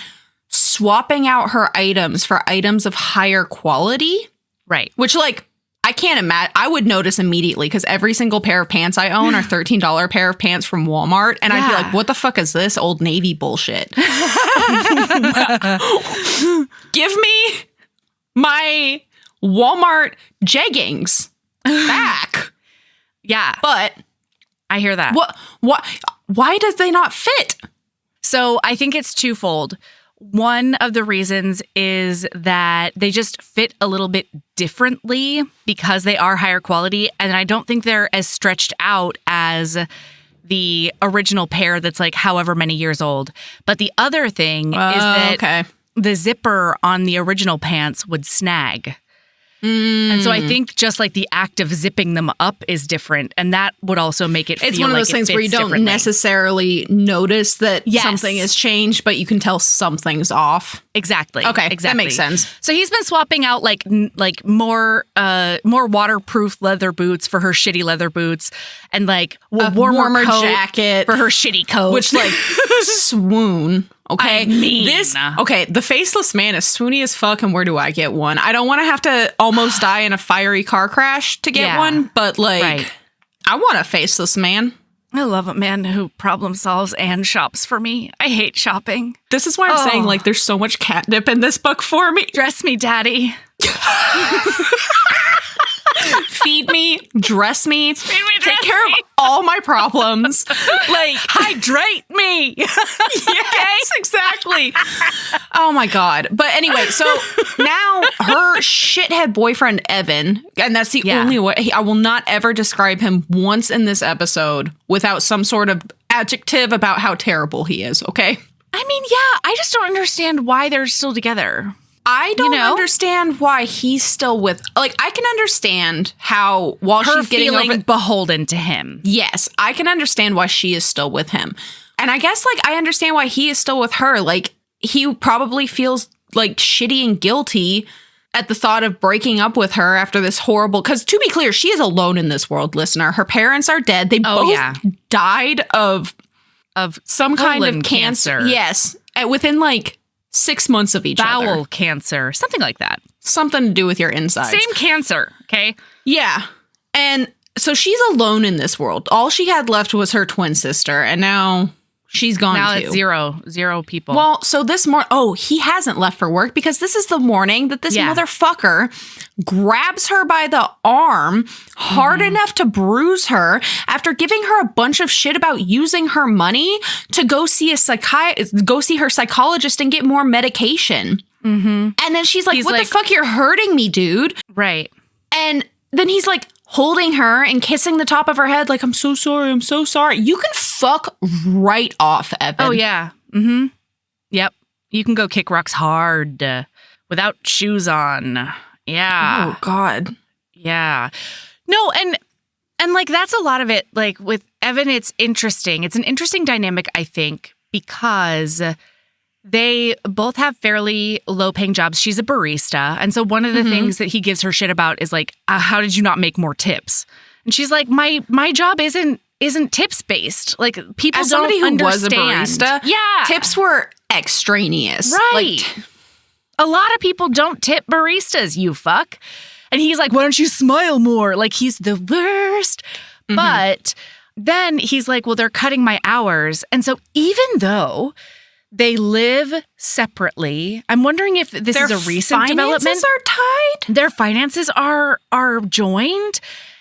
swapping out her items for items of higher quality. Right. Which, like, I can't imagine. I would notice immediately because every single pair of pants I own are $13 pair of pants from Walmart. And I'd be like, what the fuck is this Old Navy bullshit? Give me my Walmart jeggings back. Yeah. But I hear that. Why does they not fit? So I think it's twofold. One of the reasons is that they just fit a little bit differently because they are higher quality. And I don't think they're as stretched out as the original pair that's like however many years old. But the other thing is that the zipper on the original pants would snag. And so I think just like the act of zipping them up is different. And that would also make it feel like it's one of those things where you don't necessarily notice that something has changed, but you can tell something's off. Exactly. Okay, exactly. that makes sense. So he's been swapping out like more waterproof leather boots for her shitty leather boots, and like a warmer coat jacket for her shitty coat. Which like swoon. Okay, I mean, the faceless man is swoony as fuck, and where do I get one? I don't want to have to almost die in a fiery car crash to get one, but like, I want a faceless man. I love a man who problem solves and shops for me. I hate shopping. This is why I'm saying like there's so much catnip in this book for me. Dress me, daddy. Feed me, dress me, take care of all my problems. Like, hydrate me. Yes, exactly. Oh my God. But anyway, so now her shithead boyfriend, Evan, and that's the only way, I will not ever describe him once in this episode without some sort of adjective about how terrible he is, okay? I mean, yeah, I just don't understand why they're still together. I don't understand why he's still with, like, I can understand how while her she's getting feeling beholden to him. Yes, I can understand why she is still with him. And I guess, like, I understand why he is still with her. Like, he probably feels, like, shitty and guilty at the thought of breaking up with her after this horrible, because to be clear, she is alone in this world, listener. Her parents are dead. They both died of some kind of cancer. Yes, within, like, 6 months of each other. Bowel cancer, something like that. Something to do with your insides. Same cancer, okay? Yeah. And so she's alone in this world. All she had left was her twin sister, and now she's gone now too. Now it's zero people. Well, so this morning, he hasn't left for work because this is the morning that this motherfucker grabs her by the arm hard enough to bruise her after giving her a bunch of shit about using her money to go see her psychologist and get more medication. Mm-hmm. And then she's like, what the fuck? You're hurting me, dude. Right. And then he's like holding her and kissing the top of her head like, I'm so sorry. I'm so sorry. You can fuck right off, Evan. Oh, yeah. Mm-hmm. Yep. You can go kick rocks hard without shoes on. Yeah. Oh, God. Yeah. No, and like that's a lot of it. Like with Evan, it's interesting. It's an interesting dynamic, I think, because they both have fairly low-paying jobs. She's a barista. And so one of the things that he gives her shit about is like, how did you not make more tips? And she's like, my job isn't tips-based. Like, people As don't somebody who understand. was a barista, tips were extraneous. Right. Like, a lot of people don't tip baristas, you fuck. And he's like, why don't you smile more? Like, he's the worst. Mm-hmm. But then he's like, well, they're cutting my hours. And so even though they live separately, I'm wondering if this is a recent development. Their finances are tied? Their finances are joined.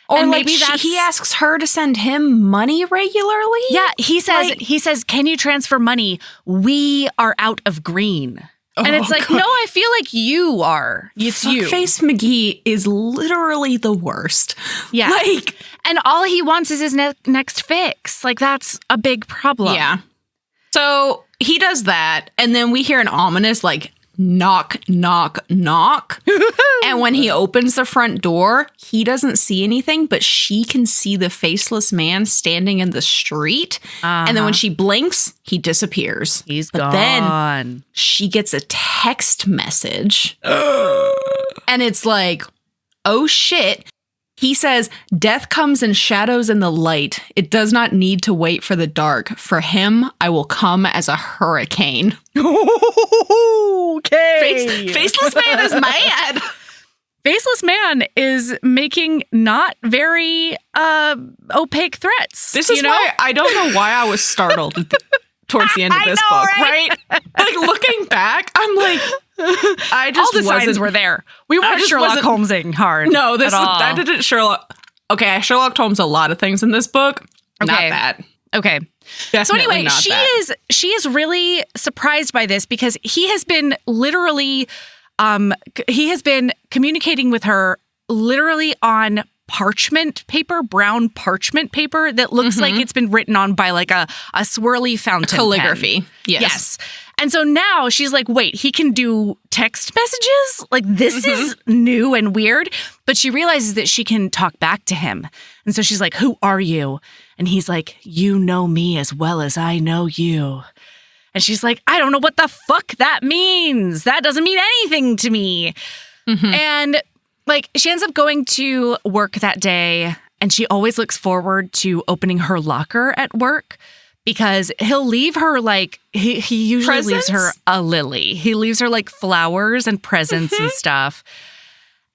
Or and like maybe he asks her to send him money regularly? Yeah, he says, can you transfer money? We are out of green. And it's like, God. No, I feel like you are. It's you. Fuckface McGee is literally the worst. Yeah. Like, and all he wants is his next fix. Like, that's a big problem. Yeah. So he does that, and then we hear an ominous, like, knock, knock, knock. And when he opens the front door, he doesn't see anything, but she can see the faceless man standing in the street. And then when she blinks, he disappears. He's gone. Then she gets a text message. And it's like, oh shit. He says, death comes in shadows and the light. It does not need to wait for the dark. For him, I will come as a hurricane. Okay. Faceless man is mad. Faceless man is making not very opaque threats. This is why I don't know why I was startled towards the end of this book, right? Like, looking back, I'm like, I just all the signs were there. We weren't Sherlock Holmesing hard. No, that didn't Sherlock. Okay, I Sherlock Holmes a lot of things in this book. Okay. Not that. Okay. Definitely so anyway, she is really surprised by this because he has been literally he has been communicating with her literally on brown parchment paper that looks like it's been written on by like a swirly fountain calligraphy. pen. Yes. And so now she's like, wait, he can do text messages? Like, this is new and weird. But she realizes that she can talk back to him. And so she's like, who are you? And he's like, you know me as well as I know you. And she's like, I don't know what the fuck that means. That doesn't mean anything to me. And like, she ends up going to work that day. And she always looks forward to opening her locker at work. Because he'll leave her like, he usually leaves her a lily. He leaves her like flowers and presents and stuff.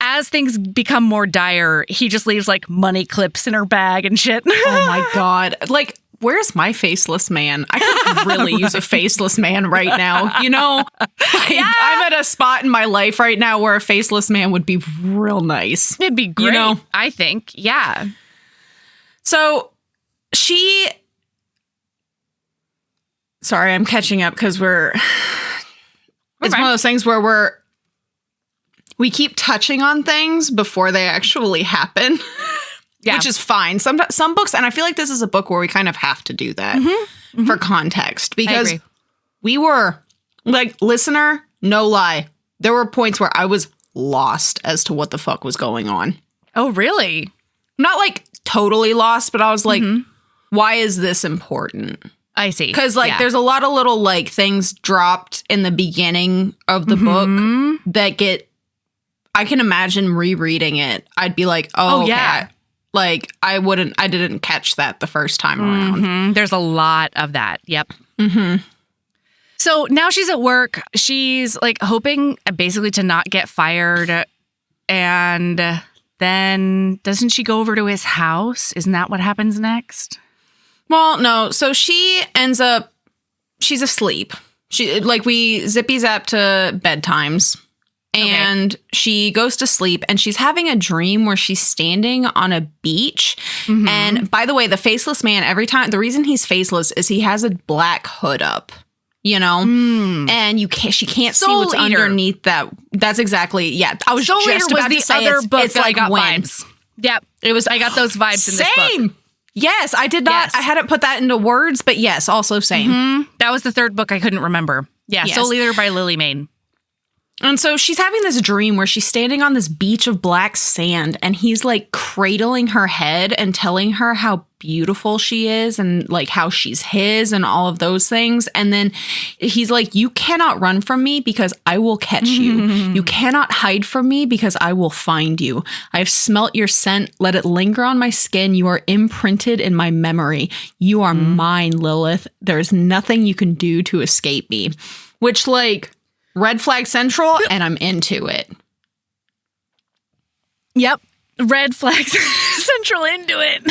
As things become more dire, he just leaves like money clips in her bag and shit. Oh my God. Like, where's my faceless man? I could really use a faceless man right now. You know, I'm at a spot in my life right now where a faceless man would be real nice. It'd be great, you know? I think. Yeah. So sorry, I'm catching up because it's one of those things where we keep touching on things before they actually happen, which is fine. Some books, and I feel like this is a book where we kind of have to do that for context, because we were like, listener, no lie, there were points where I was lost as to what the fuck was going on. Oh, really? Not like totally lost, but I was like, why is this important? I see. Because, like, there's a lot of little, like, things dropped in the beginning of the book that I can imagine rereading it. I'd be like, oh yeah. Like, I didn't catch that the first time around. There's a lot of that. Yep. So now she's at work. She's, like, hoping basically to not get fired. And then doesn't she go over to his house? Isn't that what happens next? Well, no. So she ends up, she's asleep. We zippy zap to bedtimes, and she goes to sleep, and she's having a dream where she's standing on a beach. And by the way, the faceless man, every time, the reason he's faceless is he has a black hood up, you know, and she can't see what's underneath that. That's exactly, I was Soul just Eater about was to say the other book it's that like I got when. vibes. Yep. I got those vibes in this book. Same. Yes, I did not. Yes. I hadn't put that into words, but yes, also same. That was the third book I couldn't remember. Yeah, Yes. Soul Eater by Lily Mayne. And so she's having this dream where she's standing on this beach of black sand, and he's like cradling her head and telling her how beautiful she is and like how she's his and all of those things. And then he's like, you cannot run from me because I will catch you. You cannot hide from me because I will find you. I have smelt your scent. Let it linger on my skin. You are imprinted in my memory. You are mine, Lilith. There's nothing you can do to escape me. Which, like, red flag central, and I'm into it. Yep. Red flags central into it.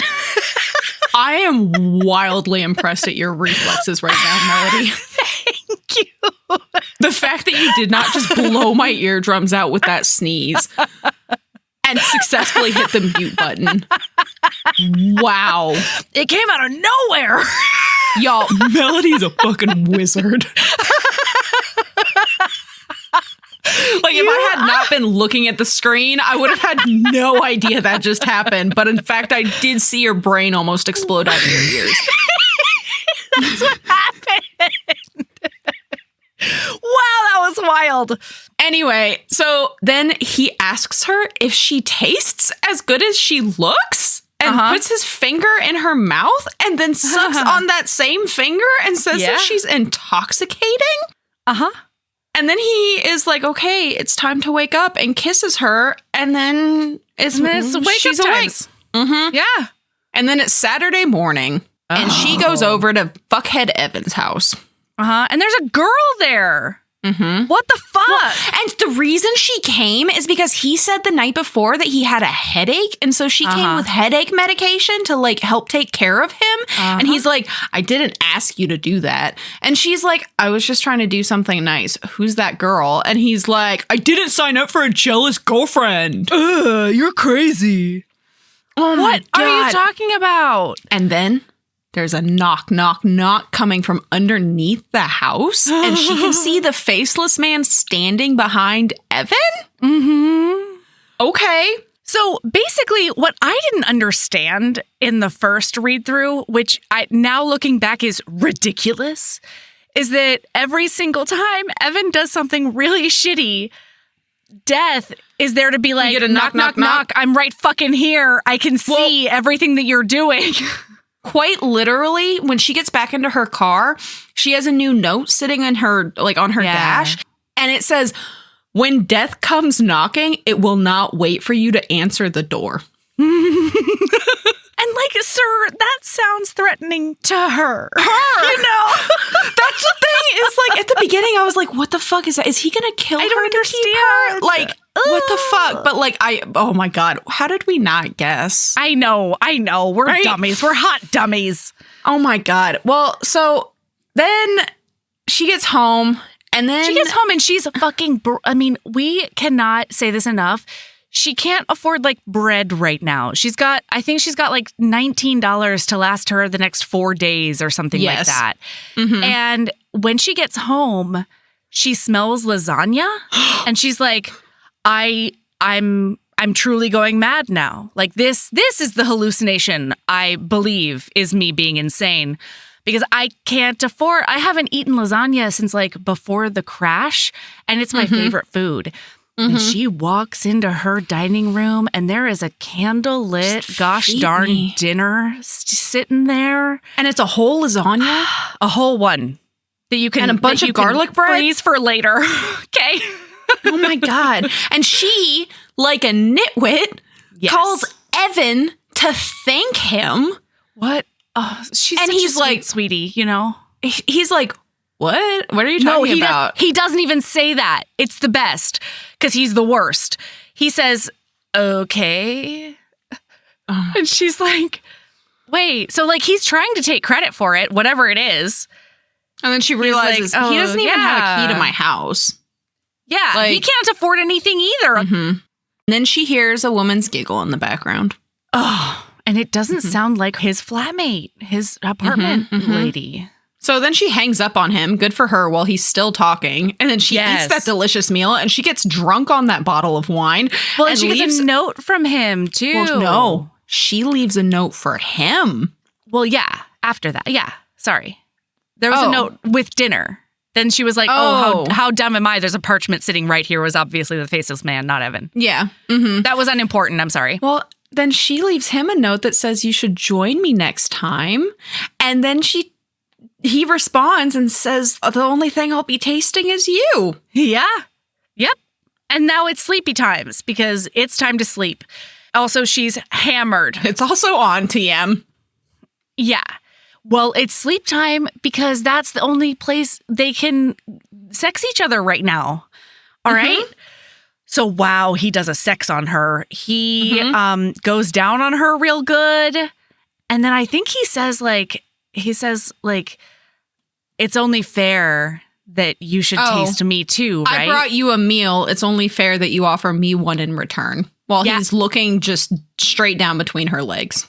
I am wildly impressed at your reflexes right now, Melody. Thank you. The fact that you did not just blow my eardrums out with that sneeze and successfully hit the mute button. Wow. It came out of nowhere. Y'all, Melody's a fucking wizard. Like, if I had not been looking at the screen, I would have had no idea that just happened. But in fact, I did see your brain almost explode out of your ears. That's what happened. Wow, that was wild. Anyway, so then he asks her if she tastes as good as she looks, and puts his finger in her mouth and then sucks on that same finger and says that she's intoxicating. And then he is like, okay, it's time to wake up, and kisses her. And then she's awake. Yeah. And then it's Saturday morning, and she goes over to fuckhead Evan's house. And there's a girl there. What the fuck? Well, and the reason she came is because he said the night before that he had a headache. And so she came with headache medication to like help take care of him. And he's like, I didn't ask you to do that. And she's like, I was just trying to do something nice. Who's that girl? And he's like, I didn't sign up for a jealous girlfriend. You're crazy. Oh my God. What are you talking about? And then there's a knock, knock, knock coming from underneath the house, and she can see the faceless man standing behind Evan. Okay. So basically, what I didn't understand in the first read through, which I now looking back is ridiculous, is that every single time Evan does something really shitty, Death is there to be like, knock, knock, knock. I'm right fucking here. I can see everything that you're doing. Quite literally, when she gets back into her car, she has a new note sitting in her, like on her dash. And it says, when death comes knocking, it will not wait for you to answer the door. And like, sir, that sounds threatening to her. You know? That's the thing. Is like, at the beginning, I was like, what the fuck is that? Is he going to kill her? I don't understand. Like, what the fuck? But like, oh my God, how did we not guess? I know. We're dummies. We're hot dummies. Oh my God. Well, so then she gets home and she's fucking, we cannot say this enough. She can't afford like bread right now. I think she's got like $19 to last her the next 4 days or something like that. Mm-hmm. And when she gets home, she smells lasagna and she's like, I'm truly going mad now. Like this is the hallucination I believe is me being insane because I haven't eaten lasagna since like before the crash and it's my favorite food. Mm-hmm. And she walks into her dining room and there is a candlelit, gosh darn dinner sitting there. And it's a whole lasagna? A whole one. That you can, and a bunch of garlic bread? Freeze for later. Okay. Oh my God. And she, like a nitwit, calls Evan to thank him. What? Oh, he's like, sweetie, you know? He's like, what? What are you talking about? He doesn't even say that. It's the best because he's the worst. He says, okay. Oh. And she's like, wait. So like he's trying to take credit for it, whatever it is. And then she realizes he doesn't even have a key to my house. Yeah, like, he can't afford anything either. Mm-hmm. And then she hears a woman's giggle in the background. Oh, and it doesn't sound like his flatmate, his apartment lady. So then she hangs up on him, good for her, while he's still talking. And then she eats that delicious meal and she gets drunk on that bottle of wine. Well, and she gets a note from him, too. Well, no, she leaves a note for him. Well, yeah, after that. Yeah, sorry. There was a note with dinner. Then she was like, how dumb am I? There's a parchment sitting right here. Was obviously the faceless man, not Evan. Yeah. Mm-hmm. That was unimportant. I'm sorry. Well, then she leaves him a note that says, you should join me next time. And then he responds and says, the only thing I'll be tasting is you. Yeah. Yep. And now it's sleepy times because it's time to sleep. Also, she's hammered. It's also on TM. Yeah. Well, it's sleep time because that's the only place they can sex each other right now. All right? So, wow, he does a sex on her. He goes down on her real good. And then I think he says, it's only fair that you should taste me too, right? I brought you a meal. It's only fair that you offer me one in return. While he's looking just straight down between her legs.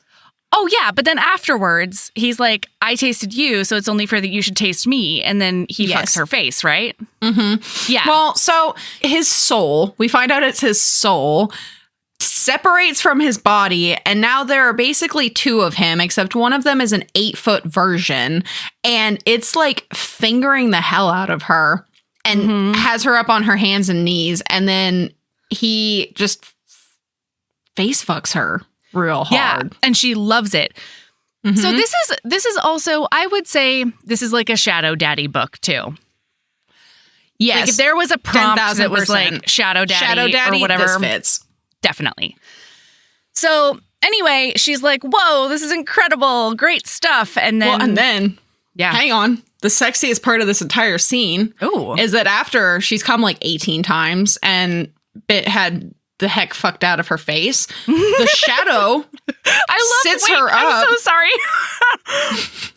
Oh, yeah. But then afterwards, he's like, I tasted you, so it's only fair that you should taste me. And then he fucks her face, right? Mm-hmm. Yeah. Well, so his soul, we find out it's his soul, separates from his body. And now there are basically two of him, except one of them is an 8-foot version. And it's like fingering the hell out of her and has her up on her hands and knees. And then he just face fucks her. Real hard. Yeah, and she loves it. Mm-hmm. So this is also, I would say, this is like a Shadow Daddy book too. Yes. Like if there was a prompt that was like Shadow Daddy or whatever, this fits. Definitely. So anyway, she's like, whoa, this is incredible. Great stuff. And then, hang on. The sexiest part of this entire scene is that after she's come like 18 times and Bit had the heck fucked out of her face, the shadow sits her up. I'm so sorry.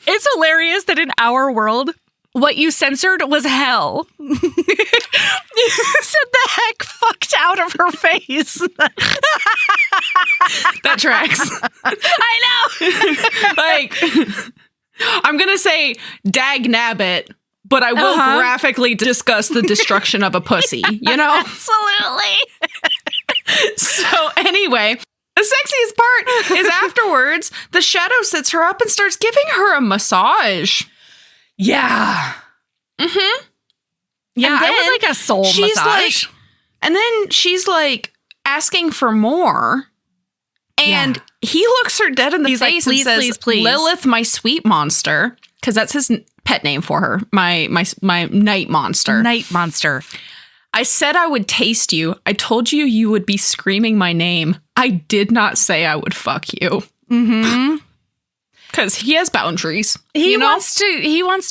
It's hilarious that in our world, what you censored was hell. You said the heck fucked out of her face. That tracks. I know. Like, I'm going to say dag nabbit, but I will graphically discuss the destruction of a pussy, you know? Absolutely. So anyway, the sexiest part is afterwards, the shadow sits her up and starts giving her a massage. Yeah. Mm-hmm. Yeah, I would like a soul massage. And then she's like asking for more. And he looks her dead in the face and says, please. Lilith, my sweet monster. Because that's his pet name for her. My night monster. Night monster. I said I would taste you. I told you you would be screaming my name. I did not say I would fuck you. Mm-hmm. Because he has boundaries. He wants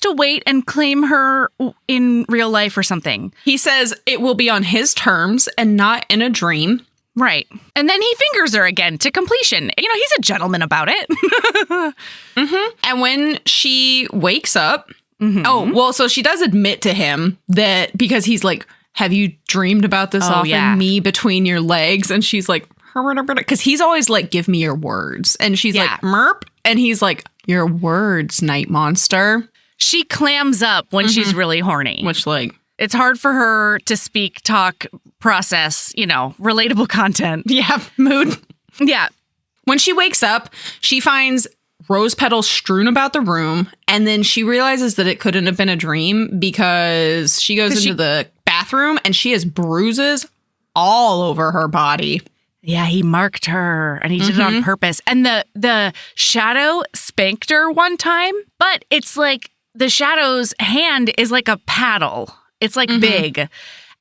to wait and claim her in real life or something. He says it will be on his terms and not in a dream. Right. And then he fingers her again to completion. You know, he's a gentleman about it. Mm-hmm. And when she wakes up, so she does admit to him that because he's like, have you dreamed about this often? Me between your legs? And she's like, because he's always like, give me your words. And she's like, merp. And he's like, your words, night monster. She clams up when she's really horny. Which like, it's hard for her to speak, talk, process, relatable content. Yeah, mood. Yeah. When she wakes up, she finds rose petals strewn about the room. And then she realizes that it couldn't have been a dream because she goes into the bathroom and she has bruises all over her body. Yeah, he marked her and he did it on purpose. And the shadow spanked her one time, but it's like the shadow's hand is like a paddle. It's like big.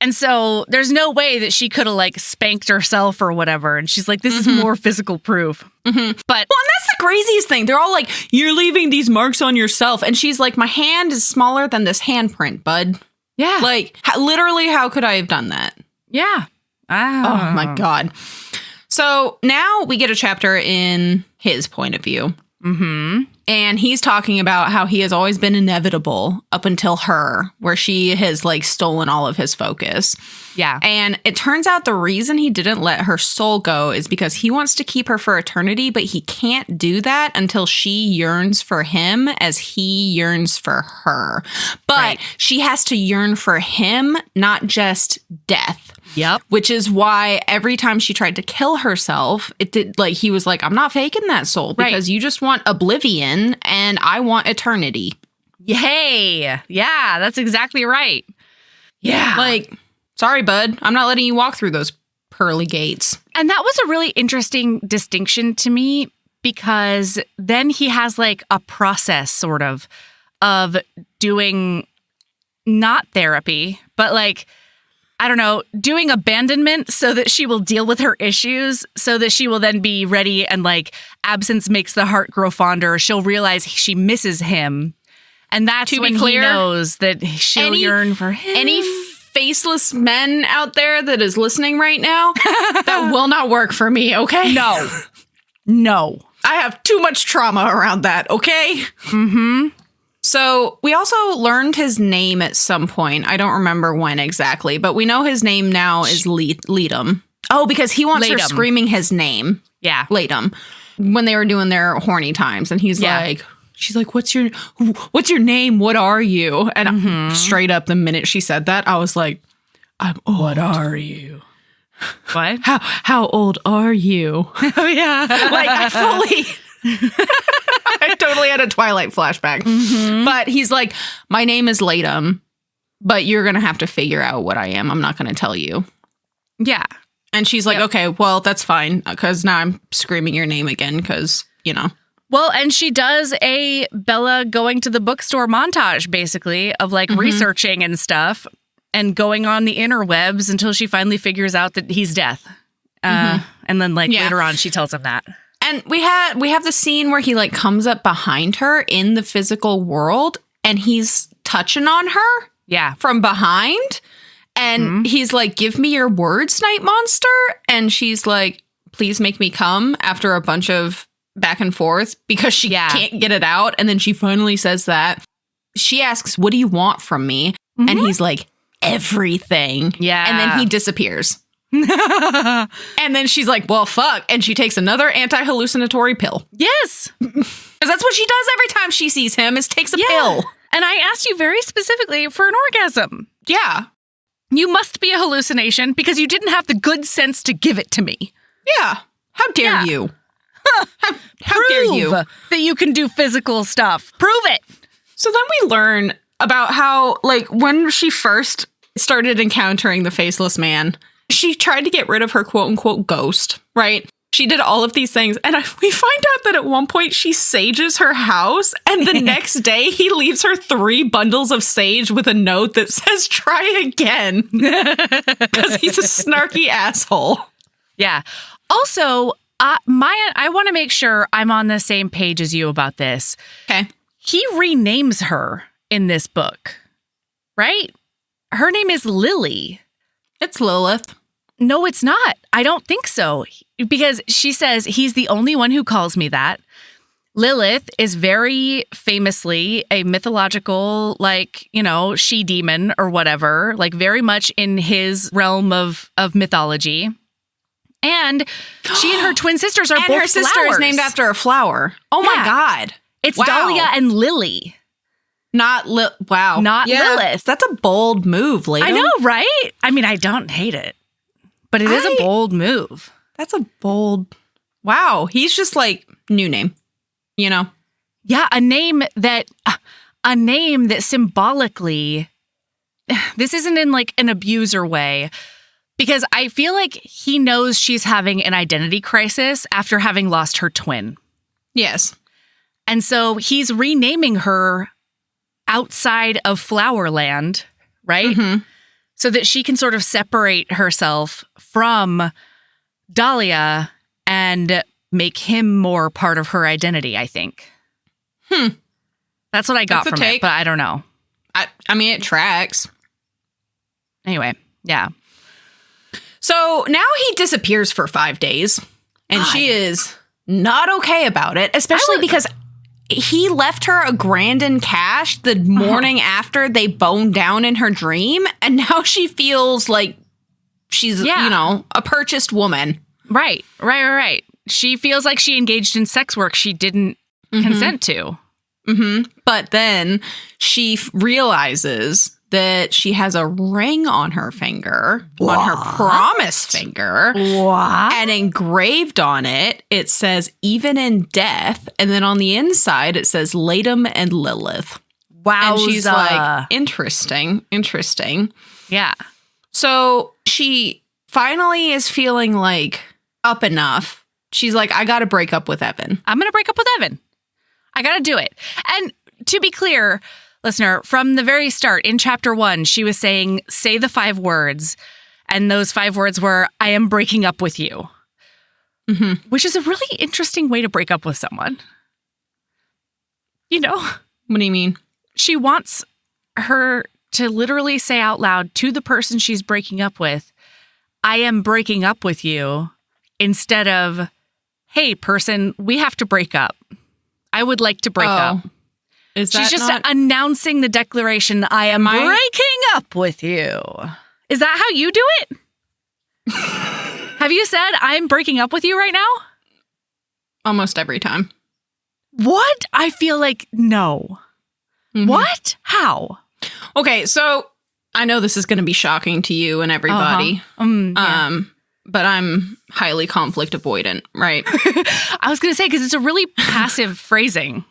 And so there's no way that she could have like spanked herself or whatever. And she's like, this is more physical proof. But and that's the craziest thing. They're all like, you're leaving these marks on yourself. And she's like, my hand is smaller than this handprint, bud. Yeah. Like literally, how could I have done that? Yeah. Oh my God. So now we get a chapter in his point of view. Mm-hmm. And he's talking about how he has always been inevitable up until her, where she has like stolen all of his focus. Yeah. And it turns out the reason he didn't let her soul go is because he wants to keep her for eternity, but he can't do that until she yearns for him as he yearns for her. But she has to yearn for him, not just death. Yep. Which is why every time she tried to kill herself, it did like he was like, I'm not faking that soul because you just want oblivion and I want eternity. Yay. Yeah, that's exactly right. Yeah. Like, sorry, bud. I'm not letting you walk through those pearly gates. And that was a really interesting distinction to me because then he has like a process sort of doing not therapy, but like, I don't know, doing abandonment so that she will deal with her issues so that she will then be ready and like absence makes the heart grow fonder. She'll realize she misses him. And that's when he knows that she'll yearn for him. Any faceless men out there that is listening right now, that will not work for me, okay? No. I have too much trauma around that, okay? Mm-hmm. So we also learned his name at some point. I don't remember when exactly, but we know his name now is Leadum. Oh, because he wants her screaming his name. Yeah. Leadum. When they were doing their horny times. And he's like, she's like, what's your name? What are you? And straight up the minute she said that, I was like, I'm old. What are you? What? How old are you? Oh, yeah. Like, I totally had a Twilight flashback. But he's like, my name is Leadum, but you're going to have to figure out what I am. I'm not going to tell you. Yeah. And she's like, okay, well, that's fine. Because now I'm screaming your name again because, Well, and she does a Bella going to the bookstore montage, basically, of like researching and stuff and going on the interwebs until she finally figures out that he's death. And then later on, she tells him that. And we have the scene where he like comes up behind her in the physical world and he's touching on her. Yeah. From behind. And he's like, give me your words, night monster. And she's like, please make me come after a bunch of back and forth because she can't get it out. And then she finally says that. She asks, what do you want from me? And he's like, everything. Yeah. And then he disappears. And then she's like, well, fuck. And she takes another anti-hallucinatory pill. Yes. Because that's what she does every time she sees him is takes a pill. And I asked you very specifically for an orgasm. Yeah. You must be a hallucination because you didn't have the good sense to give it to me. Yeah. How dare you? How dare you? That you can do physical stuff. Prove it. So then we learn about how, like, when she first started encountering the faceless man, she tried to get rid of her quote-unquote ghost, right? She did all of these things, and we find out that at one point she sages her house, and the next day he leaves her 3 bundles of sage with a note that says, try again, because he's a snarky asshole. Yeah. Also, I want to make sure I'm on the same page as you about this. Okay. He renames her in this book, right? Her name is Lily. It's Lilith. No, it's not. I don't think so. Because she says, he's the only one who calls me that. Lilith is very famously a mythological, like, she-demon or whatever, like very much in his realm of mythology. And she and her twin sisters are both And her sister flowers. is named after a flower. Oh my God. It's Wow. Dahlia and Lily. Wow. Not Lilith. That's a bold move, lady. I know, right? I mean, I don't hate it. But it is a bold move. That's a bold... Wow. He's just like, new name. Yeah, a name that symbolically... This isn't in like an abuser way. Because I feel like he knows she's having an identity crisis after having lost her twin. Yes. And so he's renaming her outside of Flowerland, right? Mm-hmm. So that she can sort of separate herself from Dahlia and make him more part of her identity, I think. That's what I got from it, but I don't know. I mean, it tracks. Anyway, yeah. So now he disappears for 5 days, and she is not okay about it, especially because he left her $1,000 in cash the morning after they boned down in her dream, and now she feels like she's, a purchased woman. Right. She feels like she engaged in sex work she didn't consent to. Mm-hmm. But then she realizes that she has a ring on her finger, on her promise finger. What? And engraved on it, it says, even in death. And then on the inside, it says, Latham and Lilith. Wow. And she's like, interesting. Yeah. So she finally is feeling like up enough. She's like, I got to break up with Evan. I'm going to break up with Evan. I got to do it. And to be clear, listener, from the very start in chapter 1, she was saying, say the 5 words. And those 5 words were, I am breaking up with you. Mm-hmm. Which is a really interesting way to break up with someone. What do you mean? She wants her to literally say out loud to the person she's breaking up with, I am breaking up with you, instead of, hey, person, we have to break up. I would like to break up. She's just announcing the declaration, I am breaking up with you. Is that how you do it? Have you said, I'm breaking up with you right now? Almost every time. What? I feel like no. Mm-hmm. What? How? Okay, so I know this is going to be shocking to you and everybody. Yeah. But I'm highly conflict avoidant, right? I was going to say, because it's a really passive phrasing.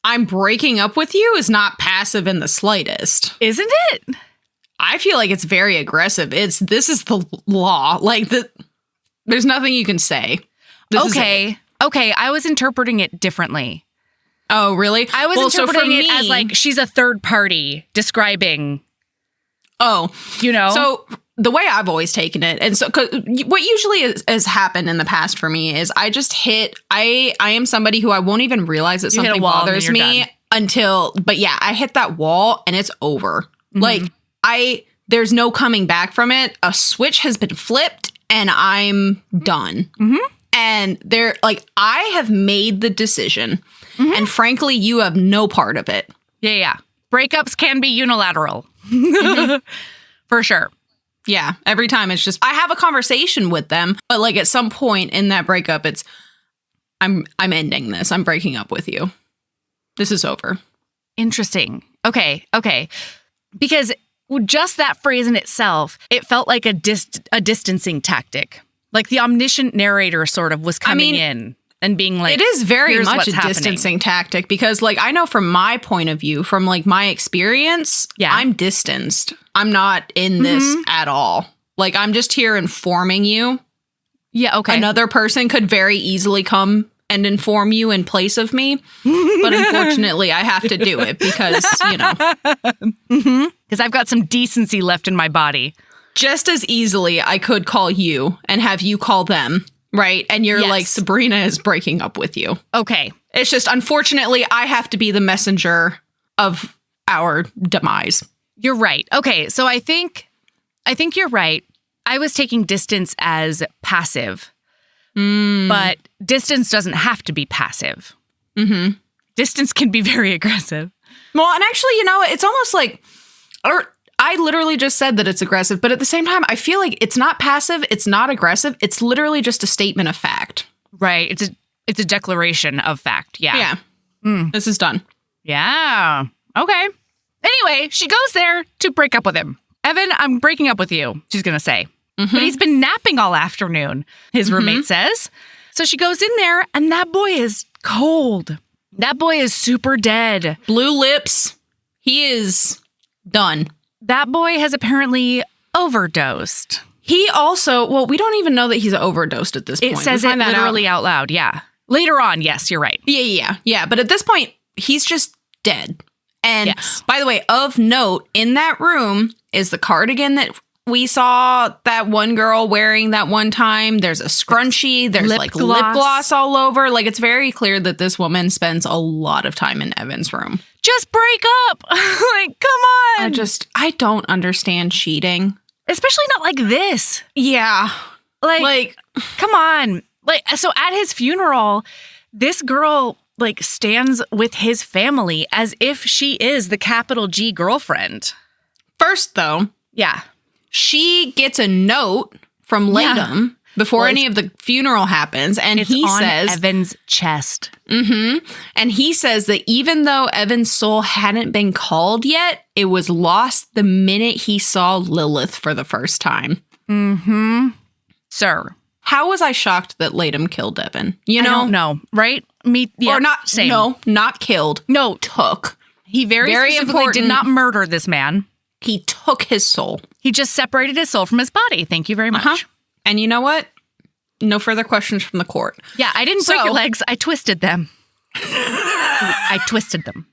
I'm breaking up with you is not passive in the slightest. Isn't it? I feel like it's very aggressive. This is the law. Like, there's nothing you can say. Okay, I was interpreting it differently. Oh, really? I was interpreting it as like she's a third party describing. Oh, So the way I've always taken it, and so what usually has happened in the past for me is I just I am somebody who I won't even realize that something bothers me until, but yeah, I hit that wall and it's over. Mm-hmm. Like there's no coming back from it. A switch has been flipped and I'm done. Mm-hmm. And I have made the decision. Mm-hmm. And frankly, you have no part of it. Yeah. Breakups can be unilateral. Mm-hmm. For sure. Yeah. Every time it's just, I have a conversation with them, but like at some point in that breakup, it's, I'm ending this. I'm breaking up with you. This is over. Interesting. Okay. Because just that phrase in itself, it felt like a distancing tactic. Like the omniscient narrator sort of was coming in and being like, it is very much a happening. Distancing tactic because like I know from my point of view, from like my experience, I'm distanced. I'm not in this at all. Like I'm just here informing you. Yeah, okay. Another person could very easily come and inform you in place of me. But unfortunately, I have to do it because, you know. Because I've got some decency left in my body. Just as easily, I could call you and have you call them, right? And you're like, Sabrina is breaking up with you. Okay. It's just, unfortunately, I have to be the messenger of our demise. You're right. Okay, so I think you're right. I was taking distance as passive. But distance doesn't have to be passive. Distance can be very aggressive. Well, and actually, you know, it's almost like, or I literally just said that it's aggressive, but at the same time, I feel like it's not passive, it's not aggressive, it's literally just a statement of fact. Right. It's a declaration of fact. Yeah. Yeah. This is done. Yeah. Okay. Anyway, she goes there to break up with him. Evan, I'm breaking up with you, she's going to say. But he's been napping all afternoon, his roommate says. So she goes in there, and that boy is cold. That boy is super dead. Blue lips. He is done. That boy has apparently overdosed. He also, well, we don't even know that he's overdosed at this point. It says it literally out loud, yeah. Later on, yes, you're right. Yeah. But at this point, he's just dead. And by the way, of note, in that room is the cardigan that we saw that one girl wearing that one time. There's a scrunchie. There's lip gloss all over. Like, it's very clear that this woman spends a lot of time in Evan's room. Just break up. Like, come on. I don't understand cheating. Especially not like this. Yeah. Like, come on. Like, so at his funeral, this girl, like, stands with his family as if she is the capital G girlfriend. First, though. Yeah. She gets a note from Latham before any of the funeral happens, and he says Evan's chest. And he says that even though Evan's soul hadn't been called yet, it was lost the minute he saw Lilith for the first time. Sir, how was I shocked that Latham killed Evan? You know, I don't know, right? Me, or not? Same. No, not killed. No, took. He very specifically did not murder this man. He took his soul. He just separated his soul from his body. Thank you very much. And you know what? No further questions from the court. Yeah, I didn't break your legs. I twisted them. I twisted them.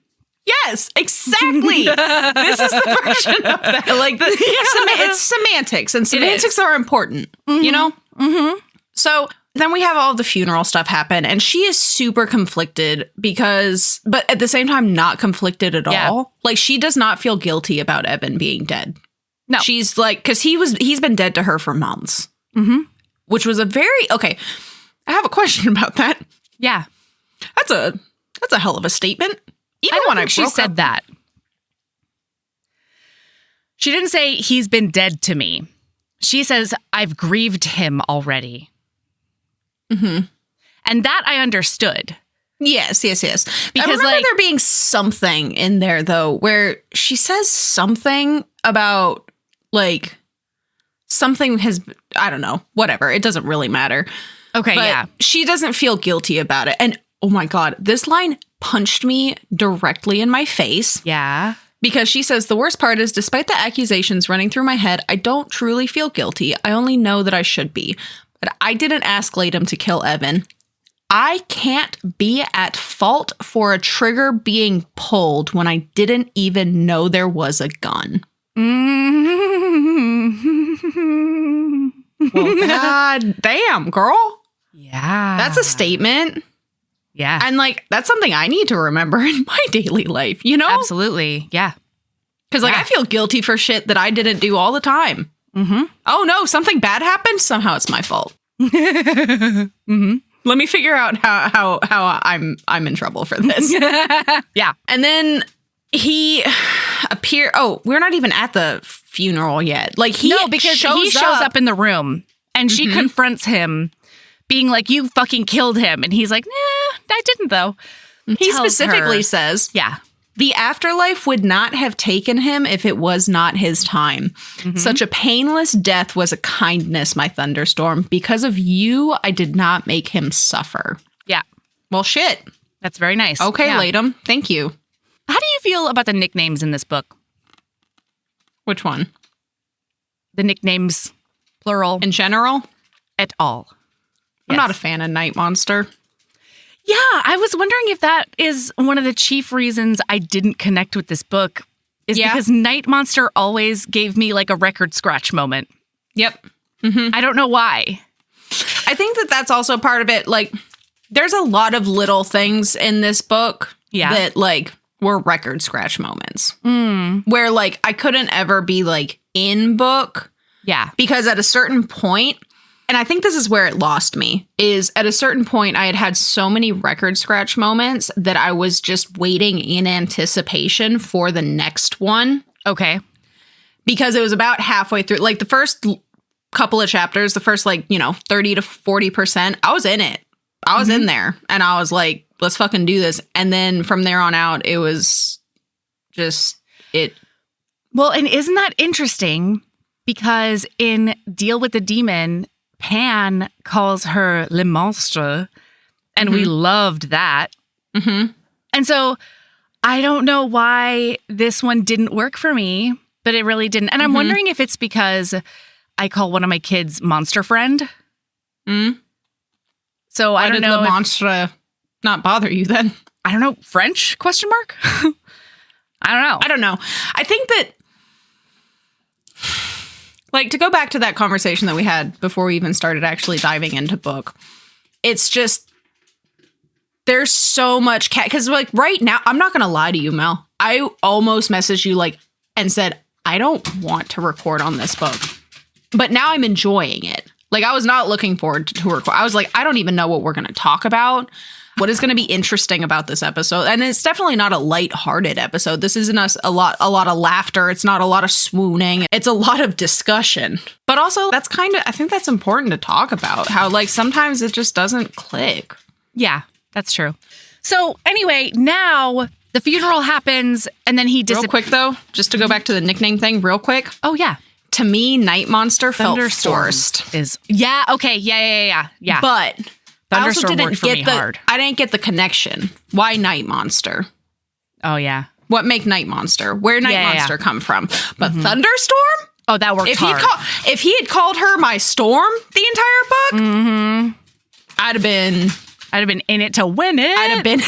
Yes, exactly. This is the version of that. Like, it's semantics, and semantics are important, you know? So then we have all the funeral stuff happen, and she is super conflicted but at the same time, not conflicted at all. Like, she does not feel guilty about Evan being dead. No. She's like, because he's been dead to her for months. Which was okay, I have a question about that. Yeah. That's a hell of a statement. Even I don't when think she said that. She didn't say he's been dead to me. She says, I've grieved him already. And that I understood. Yes. Because I remember there being something in there, though, where she says something about, like, something I don't know, whatever. It doesn't really matter. Okay, but she doesn't feel guilty about it. And, oh my God, this line punched me directly in my face. Yeah. Because she says, the worst part is, despite the accusations running through my head, I don't truly feel guilty. I only know that I should be. But I didn't ask Latham to kill Evan. I can't be at fault for a trigger being pulled when I didn't even know there was a gun. Well, God damn, girl. Yeah. That's a statement. Yeah. And, like, that's something I need to remember in my daily life, you know? Absolutely. Yeah. Because, like, I feel guilty for shit that I didn't do all the time. Oh, no, something bad happened? Somehow it's my fault. Let me figure out how I'm in trouble for this. Yeah. And then he we're not even at the funeral yet. Like, he shows up in the room and she confronts him being like, you fucking killed him. And he's like, nah, I didn't though. He specifically says, The afterlife would not have taken him if it was not his time. Mm-hmm. Such a painless death was a kindness, my thunderstorm. Because of you, I did not make him suffer. Yeah. Well, shit. That's very nice. Okay, Latham. Thank you. How do you feel about the nicknames in this book? Which one? The nicknames, plural. In general? At all. I'm not a fan of Night Monster. Yeah, I was wondering if that is one of the chief reasons I didn't connect with this book is because Night Monster always gave me like a record scratch moment. Yep. Mm-hmm. I don't know why. I think that that's also part of it. Like, there's a lot of little things in this book that like were record scratch moments. Where like I couldn't ever be like in book. Yeah. Because at a certain point, and I think this is where it lost me, is at a certain point I had so many record scratch moments that I was just waiting in anticipation for the next one. Okay. Because it was about halfway through, like the first couple of chapters, the first 30 to 40%, I was in it. I was in there and I was like, let's fucking do this. And then from there on out, it was just it. Well, and isn't that interesting? Because in Deal with the Demon, Pan calls her Le Monstre, and we loved that. Mm-hmm. And so I don't know why this one didn't work for me, but it really didn't. And I'm wondering if it's because I call one of my kids Monster Friend. So I don't know. Why did Le Monstre not bother you then? I don't know. French? Question mark? I don't know. I think that, like, to go back to that conversation that we had before we even started actually diving into book, it's just, there's so much because like right now, I'm not going to lie to you, Mel. I almost messaged you like and said, I don't want to record on this book, but now I'm enjoying it. Like I was not looking forward to record. I was like, I don't even know what we're going to talk about. What is going to be interesting about this episode? And it's definitely not a lighthearted episode. This isn't a lot of laughter. It's not a lot of swooning. It's a lot of discussion. But also that's I think that's important to talk about how like sometimes it just doesn't click. Yeah, that's true. So anyway, now the funeral happens and then he disappears. Real quick though, just to go back to the nickname thing real quick. Oh yeah. To me, Night Monster felt forced. Yeah, okay. Yeah. But I also didn't get hard. I didn't get the connection. Why Night Monster? Oh, yeah. What make Night Monster? Where Night Monster come from? But Thunderstorm? Oh, that worked hard. If he had called her my Storm the entire book, I'd have been in it to win it. I'd have been.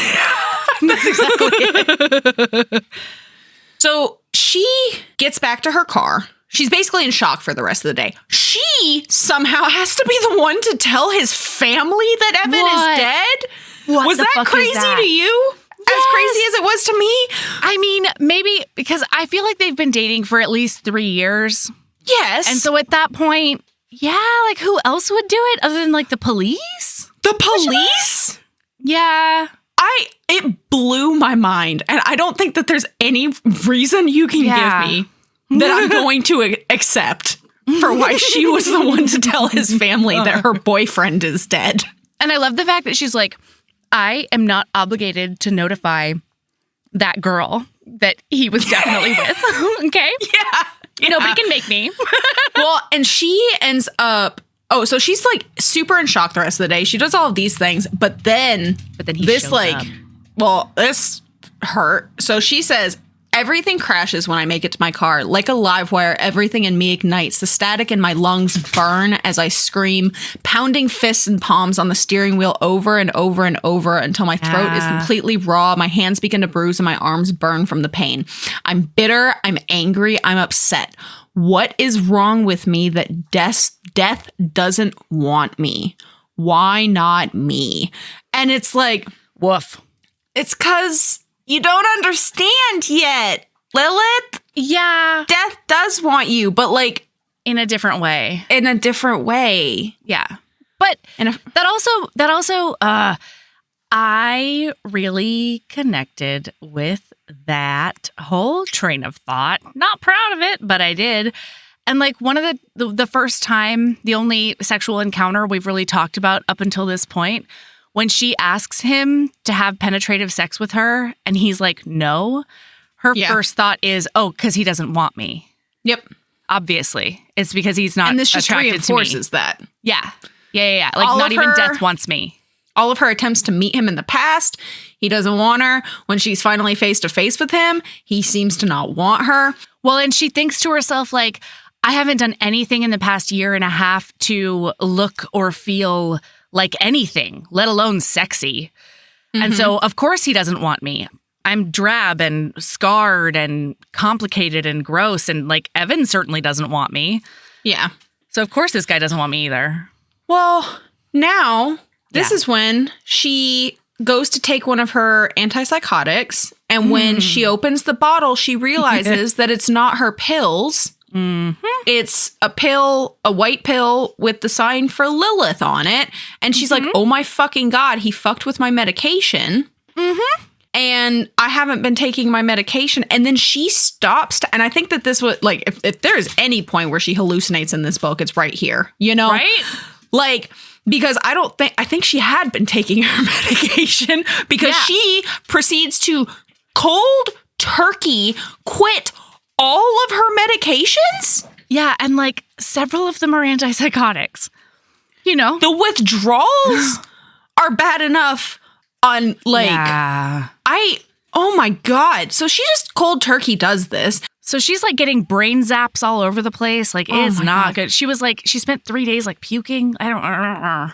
That's exactly it. So she gets back to her car. She's basically in shock for the rest of the day. She somehow has to be the one to tell his family that Evan is dead? Was that crazy to you? Yes. As crazy as it was to me? I mean, maybe because I feel like they've been dating for at least 3 years. Yes. And so at that point, like who else would do it other than like the police? The police? Yeah. It blew my mind. And I don't think that there's any reason you can give me that I'm going to accept for why she was the one to tell his family that her boyfriend is dead. And I love the fact that she's like, I am not obligated to notify that girl that he was definitely with. Okay? Yeah. Nobody can make me. Well, and she ends up, so she's like super in shock the rest of the day. She does all of these things, but then he this shows like, up. This hurt. So she says, everything crashes when I make it to my car. Like a live wire, everything in me ignites. The static in my lungs burn as I scream, pounding fists and palms on the steering wheel over and over and over until my throat is completely raw. My hands begin to bruise and my arms burn from the pain. I'm bitter. I'm angry. I'm upset. What is wrong with me that death doesn't want me? Why not me? And it's like, woof. It's because you don't understand yet, Lilith. Yeah. Death does want you, but like in a different way. Yeah. But that also I really connected with that whole train of thought. Not proud of it, but I did. And like one of the first time, the only sexual encounter we've really talked about up until this point when she asks him to have penetrative sex with her and he's like, no, her first thought is, oh, because he doesn't want me. Yep. Obviously. It's because he's not attracted to me. And this just reinforces that. Yeah. Yeah. Like, not even death wants me. All of her attempts to meet him in the past, he doesn't want her. When she's finally face to face with him, he seems to not want her. Well, and she thinks to herself, like, I haven't done anything in the past year and a half to look or feel like anything, let alone sexy. Mm-hmm. And so, of course, he doesn't want me. I'm drab and scarred and complicated and gross. And, like, Evan certainly doesn't want me. Yeah. So, of course, this guy doesn't want me either. Well, now... This is when she goes to take one of her antipsychotics, and when she opens the bottle, she realizes that it's not her pills. Mm-hmm. It's a pill, a white pill with the sign for Lilith on it. And she's like, oh my fucking God, he fucked with my medication. Mm-hmm. And I haven't been taking my medication. And then she stops. And I think that this was, like, if there is any point where she hallucinates in this book, it's right here. You know? Right? Like... Because I think she had been taking her medication because she proceeds to cold turkey quit all of her medications. Yeah, and like several of them are antipsychotics. You know, the withdrawals are bad enough on like, oh my God. So she just cold turkey does this. So she's like getting brain zaps all over the place. Like, it's not good. She was like, she spent 3 days like puking. I don't.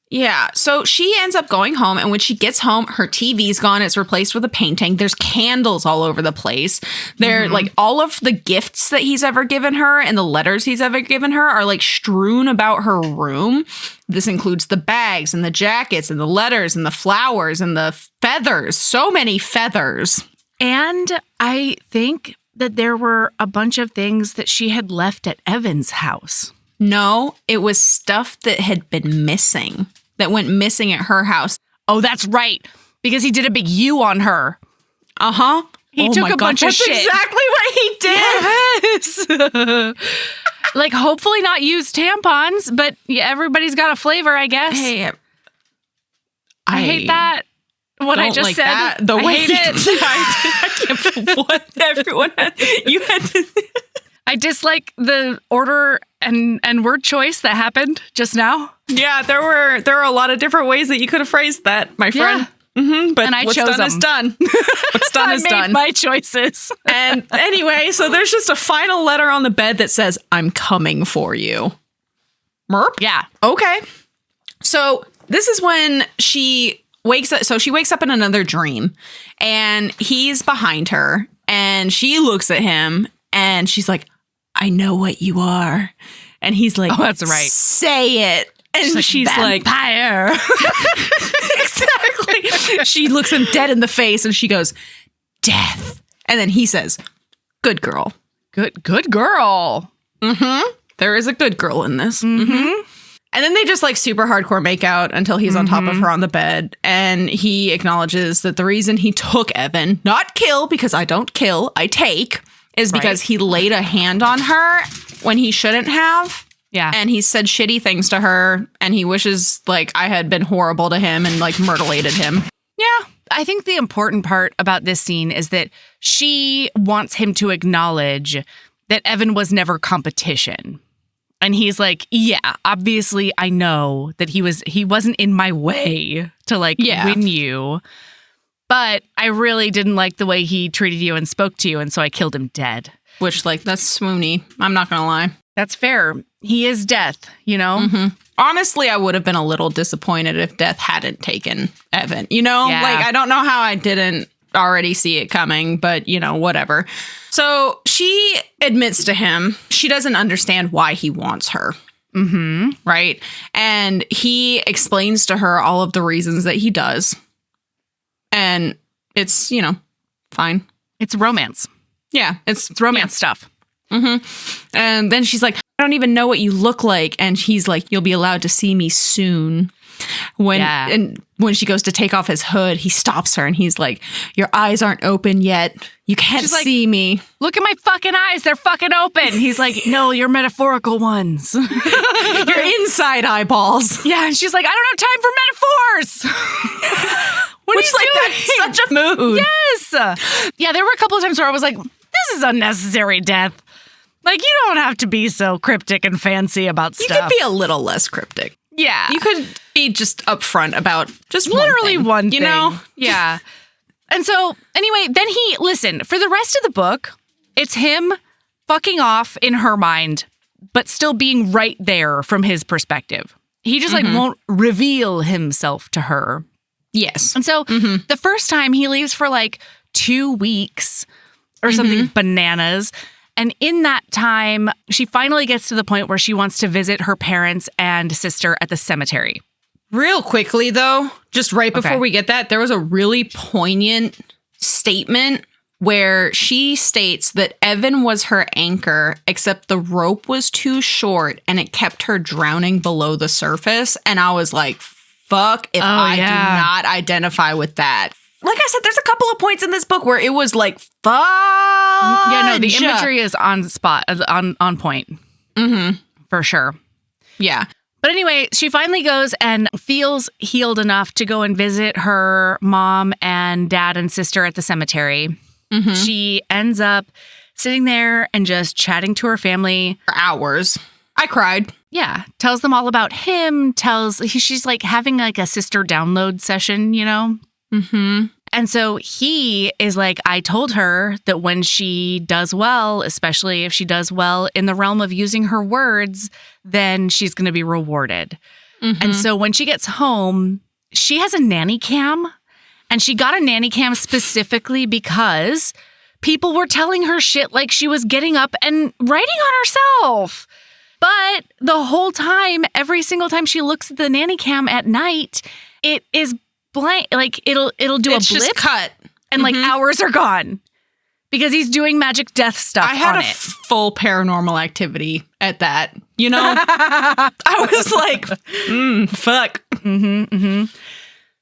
Yeah. So she ends up going home. And when she gets home, her TV's gone. It's replaced with a painting. There's candles all over the place. They're like all of the gifts that he's ever given her and the letters he's ever given her are like strewn about her room. This includes the bags and the jackets and the letters and the flowers and the feathers. So many feathers. And I think that there were a bunch of things that she had left at Evan's house. No, it was stuff that had been missing, that went missing at her house. Oh, that's right. Because he did a big U on her. Uh-huh. He took a bunch of shit. That's exactly what he did. Yes. Like, hopefully not used tampons, but yeah, everybody's got a flavor, I guess. Hey, I hate that. What I just like said. That, the way I hate it. I can't believe what everyone had. You had to. I dislike the order and word choice that happened just now. Yeah, there were a lot of different ways that you could have phrased that, my friend. Yeah. Mm-hmm, but and I what's chose done them. is done. What's done is done. I made my choices. And anyway, so there's just a final letter on the bed that says, "I'm coming for you." Merp? Yeah. Okay. So this is when she wakes up. So she wakes up in another dream and he's behind her and she looks at him and she's like, "I know what you are." And he's like, "Oh, that's right. Say it." And she's like, "Vampire." Exactly. She looks him dead in the face and she goes, "Death." And then he says, "Good girl." Good girl. Mm-hmm. There is a good girl in this. Mm-hmm. And then they just like super hardcore make out until he's on top of her on the bed. And he acknowledges that the reason he took Evan, not kill, because I don't kill, I take, is because he laid a hand on her when he shouldn't have. Yeah. And he said shitty things to her. And he wishes like I had been horrible to him and like mutilated him. Yeah. I think the important part about this scene is that she wants him to acknowledge that Evan was never competition. And he's like, yeah, obviously I know that he wasn't in my way to like win you. But I really didn't like the way he treated you and spoke to you. And so I killed him dead. Which like, that's swoony. I'm not going to lie. That's fair. He is death, you know? Mm-hmm. Honestly, I would have been a little disappointed if death hadn't taken Evan. You know, like I don't know how I didn't already see it coming, but you know, whatever. So she admits to him she doesn't understand why he wants her. Mm-hmm. Right. And he explains to her all of the reasons that he does. And it's, you know, fine. It's romance. Yeah. It's romance stuff. Mm-hmm. And then she's like, "I don't even know what you look like." And he's like, "You'll be allowed to see me soon." And when she goes to take off his hood, he stops her and he's like, "Your eyes aren't open yet. You can't see me." "Look at my fucking eyes. They're fucking open." He's like, "No, your metaphorical ones." Your inside eyeballs. Yeah, and she's like, I don't have time for metaphors. What Which, are you doing? That's such a mood. Yes. Yeah, there were a couple of times where I was like, this is unnecessary death. Like, you don't have to be so cryptic and fancy about stuff. You could be a little less cryptic. Yeah. You could be just upfront about just literally one thing. You know? Yeah. And so, anyway, then listen, for the rest of the book, it's him fucking off in her mind, but still being right there from his perspective. He just like won't reveal himself to her. Yes. And so the first time he leaves for like 2 weeks or something bananas. And in that time, she finally gets to the point where she wants to visit her parents and sister at the cemetery. Real quickly, though, just right before we get that, there was a really poignant statement where she states that Evan was her anchor, except the rope was too short and it kept her drowning below the surface. And I was like, fuck if I do not identify with that. Like I said, there's a couple of points in this book where it was like, fuck. Yeah, no, the imagery is on spot, on point. For sure. Yeah. But anyway, she finally goes and feels healed enough to go and visit her mom and dad and sister at the cemetery. She ends up sitting there and just chatting to her family. For hours. I cried. Yeah. Tells them all about him. She's like having like a sister download session, you know? And so he is like, I told her that when she does well, especially if she does well in the realm of using her words, then she's going to be rewarded. And so when she gets home, she has a nanny cam. And she got a nanny cam specifically because people were telling her shit like she was getting up and writing on herself. But the whole time, every single time she looks at the nanny cam at night, it is blank. Like it'll do a blip, just cut, and like hours are gone because he's doing magic death stuff. I had on a it. full paranormal activity at that. You know, I was like, fuck.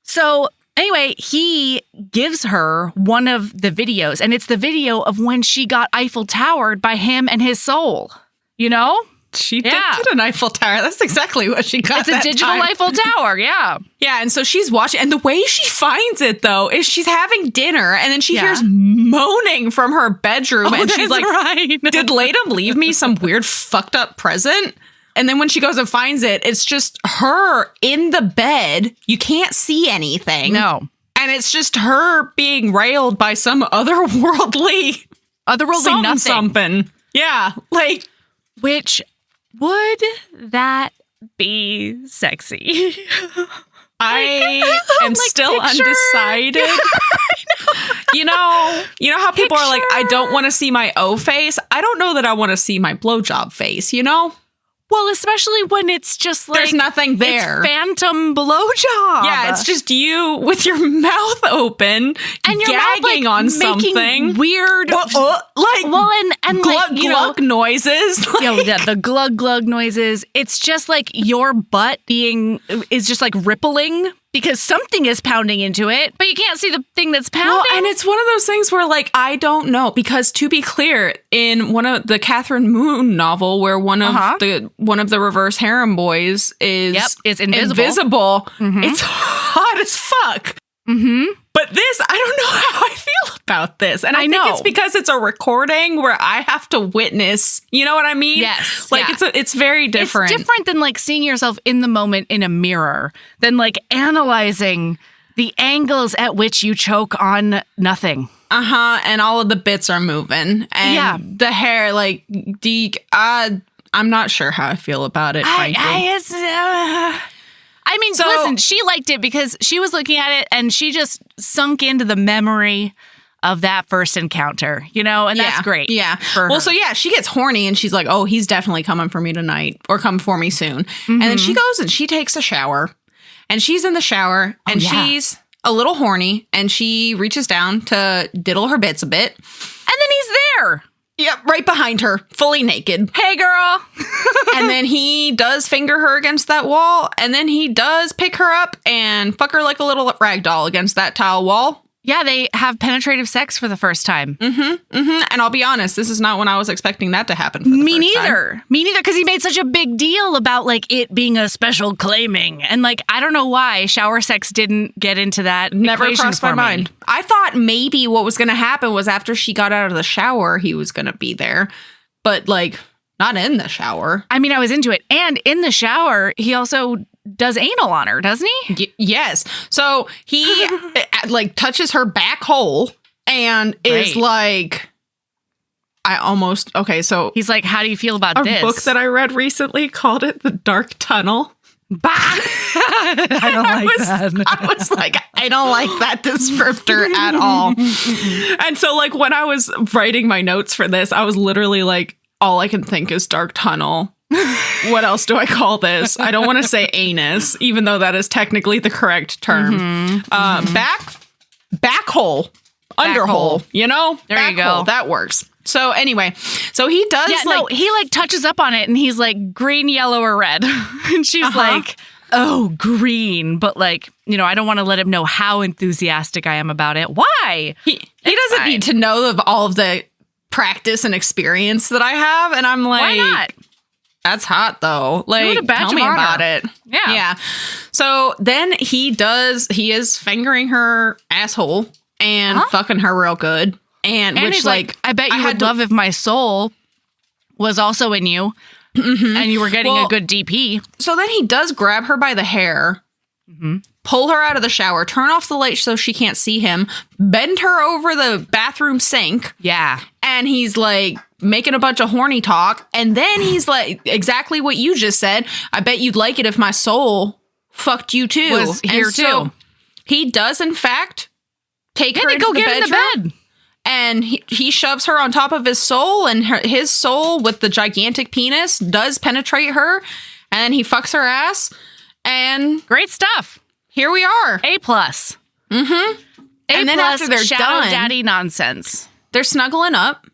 So anyway, he gives her one of the videos, and it's the video of when she got Eiffel Towered by him and his soul. You know? She did get an Eiffel Tower. That's exactly what she got. It's a digital Eiffel Tower, yeah. Yeah, and so she's watching, and the way she finds it, though, is she's having dinner, and then she hears moaning from her bedroom, and she's like, did Latham leave me some weird fucked up present? And then when she goes and finds it, it's just her in the bed. You can't see anything. No. And it's just her being railed by some otherworldly nothing. Something. Yeah, like. Which, would that be sexy? I am still undecided. You know how people are like, I don't want to see my O face. I don't know that I want to see my blowjob face, you know? Well, especially when it's just like... There's nothing there. It's phantom blowjob. Yeah, it's just you with your mouth open and your gagging mouth, like, on something. Weird... and glug, glug noises. Yeah, the glug, glug noises. It's just like your butt is just like rippling because something is pounding into it, but you can't see the thing that's pounding. Well, and it's one of those things where, like, I don't know, because to be clear, in one of the Catherine Moon novel, where one of the reverse harem boys is invisible, it's hot as fuck. But this, I don't know how I feel about this. And I think it's because it's a recording where I have to witness, you know what I mean? Yes. Like, it's very different. It's different than, like, seeing yourself in the moment in a mirror, than, like, analyzing the angles at which you choke on nothing. And all of the bits are moving. And the hair, like, I'm not sure how I feel about it, frankly. I mean, listen, she liked it because she was looking at it and she just sunk into the memory of that first encounter, you know, and that's great. Yeah. Well, so she gets horny and she's like, oh, he's definitely coming for me tonight or come for me soon. And then she goes and she takes a shower and she's in the shower and she's a little horny and she reaches down to diddle her bits a bit. And then he's there. Yep, right behind her, fully naked. Hey, girl. And then he does finger her against that wall. And then he does pick her up and fuck her like a little rag doll against that tile wall. Yeah, they have penetrative sex for the first time. And I'll be honest, this is not when I was expecting that to happen for the Me first neither. time. Me neither, because he made such a big deal about, like, it being a special claiming. And, like, I don't know why shower sex didn't get into that Never equation crossed for my me. mind. I thought maybe what was going to happen was after she got out of the shower, he was going to be there. But, like, not in the shower. I mean, I was into it. And in the shower, he also does anal on her, doesn't he? Yes. So he like touches her back hole and is like, so he's like, how do you feel about this? A book that I read recently called it The Dark Tunnel. Bah! I don't like that. I was like, I don't like that descriptor at all. And so, like, when I was writing my notes for this, I was literally like, all I can think is dark tunnel. What else do I call this? I don't want to say anus, even though that is technically the correct term. Back hole, under hole, you know? There back you go. Hole, that works. So anyway, so he does he like touches up on it and he's like green, yellow, or red. And she's like, oh, green. But like, you know, I don't want to let him know how enthusiastic I am about it. Why? He doesn't need to know of all of the practice and experience that I have. And I'm like, why not? That's hot though. Like, tell me about it. Yeah. So then he is fingering her asshole and fucking her real good. And which like, I bet you would love if my soul was also in you and you were getting a good DP. So then he does grab her by the hair, pull her out of the shower, turn off the light so she can't see him, bend her over the bathroom sink. Yeah. And he's like making a bunch of horny talk. And then he's like, exactly what you just said. I bet you'd like it if my soul fucked you too. Was here and too. So he does, in fact, take her into the bedroom. And he shoves her on top of his soul, and his soul with the gigantic penis does penetrate her. And he fucks her ass. And great stuff. Here we are. A+. And then after they're shadow done, daddy nonsense. They're snuggling up.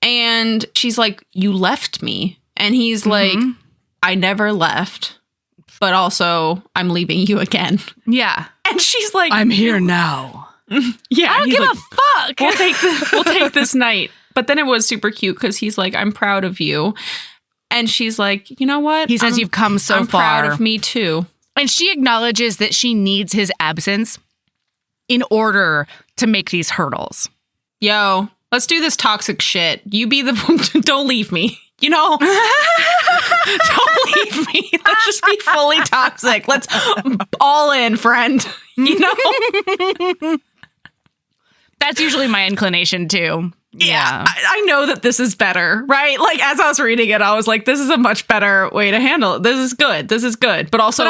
And she's like, you left me. And he's like, I never left. But also, I'm leaving you again. Yeah. And she's like, I'm here now. Yeah. I don't give a fuck. We'll take this night. But then it was super cute because he's like, I'm proud of you. And she's like, you know what? He says, you've come so far. I'm proud of me too. And she acknowledges that she needs his absence in order to make these hurdles. Yo, let's do this toxic shit. You be the one. Don't leave me. You know? Don't leave me. Let's just be fully toxic. Let's all in, friend. You know? That's usually my inclination too. Yeah. I know that this is better, right? Like, as I was reading it, I was like, this is a much better way to handle it. This is good. But also,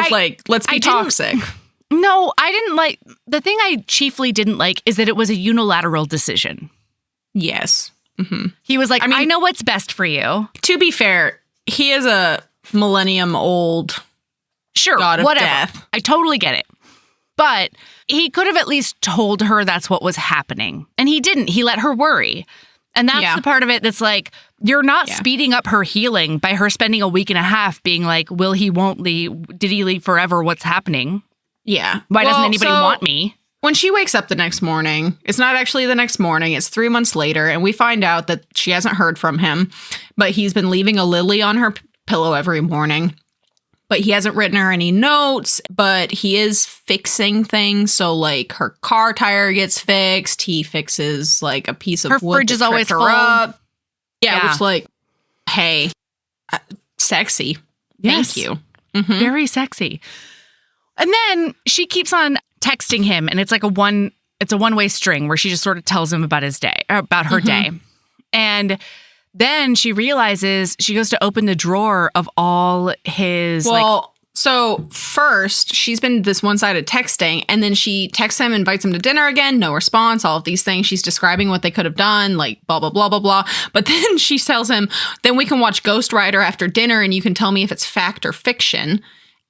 let's be toxic. No, I didn't like... The thing I chiefly didn't like is that it was a unilateral decision. Yes. He was like, I know what's best for you. To be fair, he is a millennium-old god of death. I totally get it. But he could have at least told her that's what was happening. And he didn't. He let her worry. And that's the part of it that's like, you're not speeding up her healing by her spending a week and a half being like, will he, won't leave? Did he leave forever? What's happening? Yeah. Why doesn't anybody want me? When she wakes up the next morning, it's not actually the next morning. It's 3 months later. And we find out that she hasn't heard from him. But he's been leaving a lily on her pillow every morning. But he hasn't written her any notes, but he is fixing things. So, like, her car tire gets fixed. He fixes, like, a piece of wood. Her fridge is always full. Up. Yeah, which, like, hey, sexy. Yes. Thank you. Very sexy. And then she keeps on texting him, and it's like a one-way string where she just sort of tells him about his day, or about her day. And then she realizes she goes to open the drawer of all his... So first, she's been this one-sided texting, and then she texts him, invites him to dinner again, no response, all of these things. She's describing what they could have done, like blah, blah, blah, blah, blah. But then she tells him, then we can watch Ghost Rider after dinner, and you can tell me if it's fact or fiction.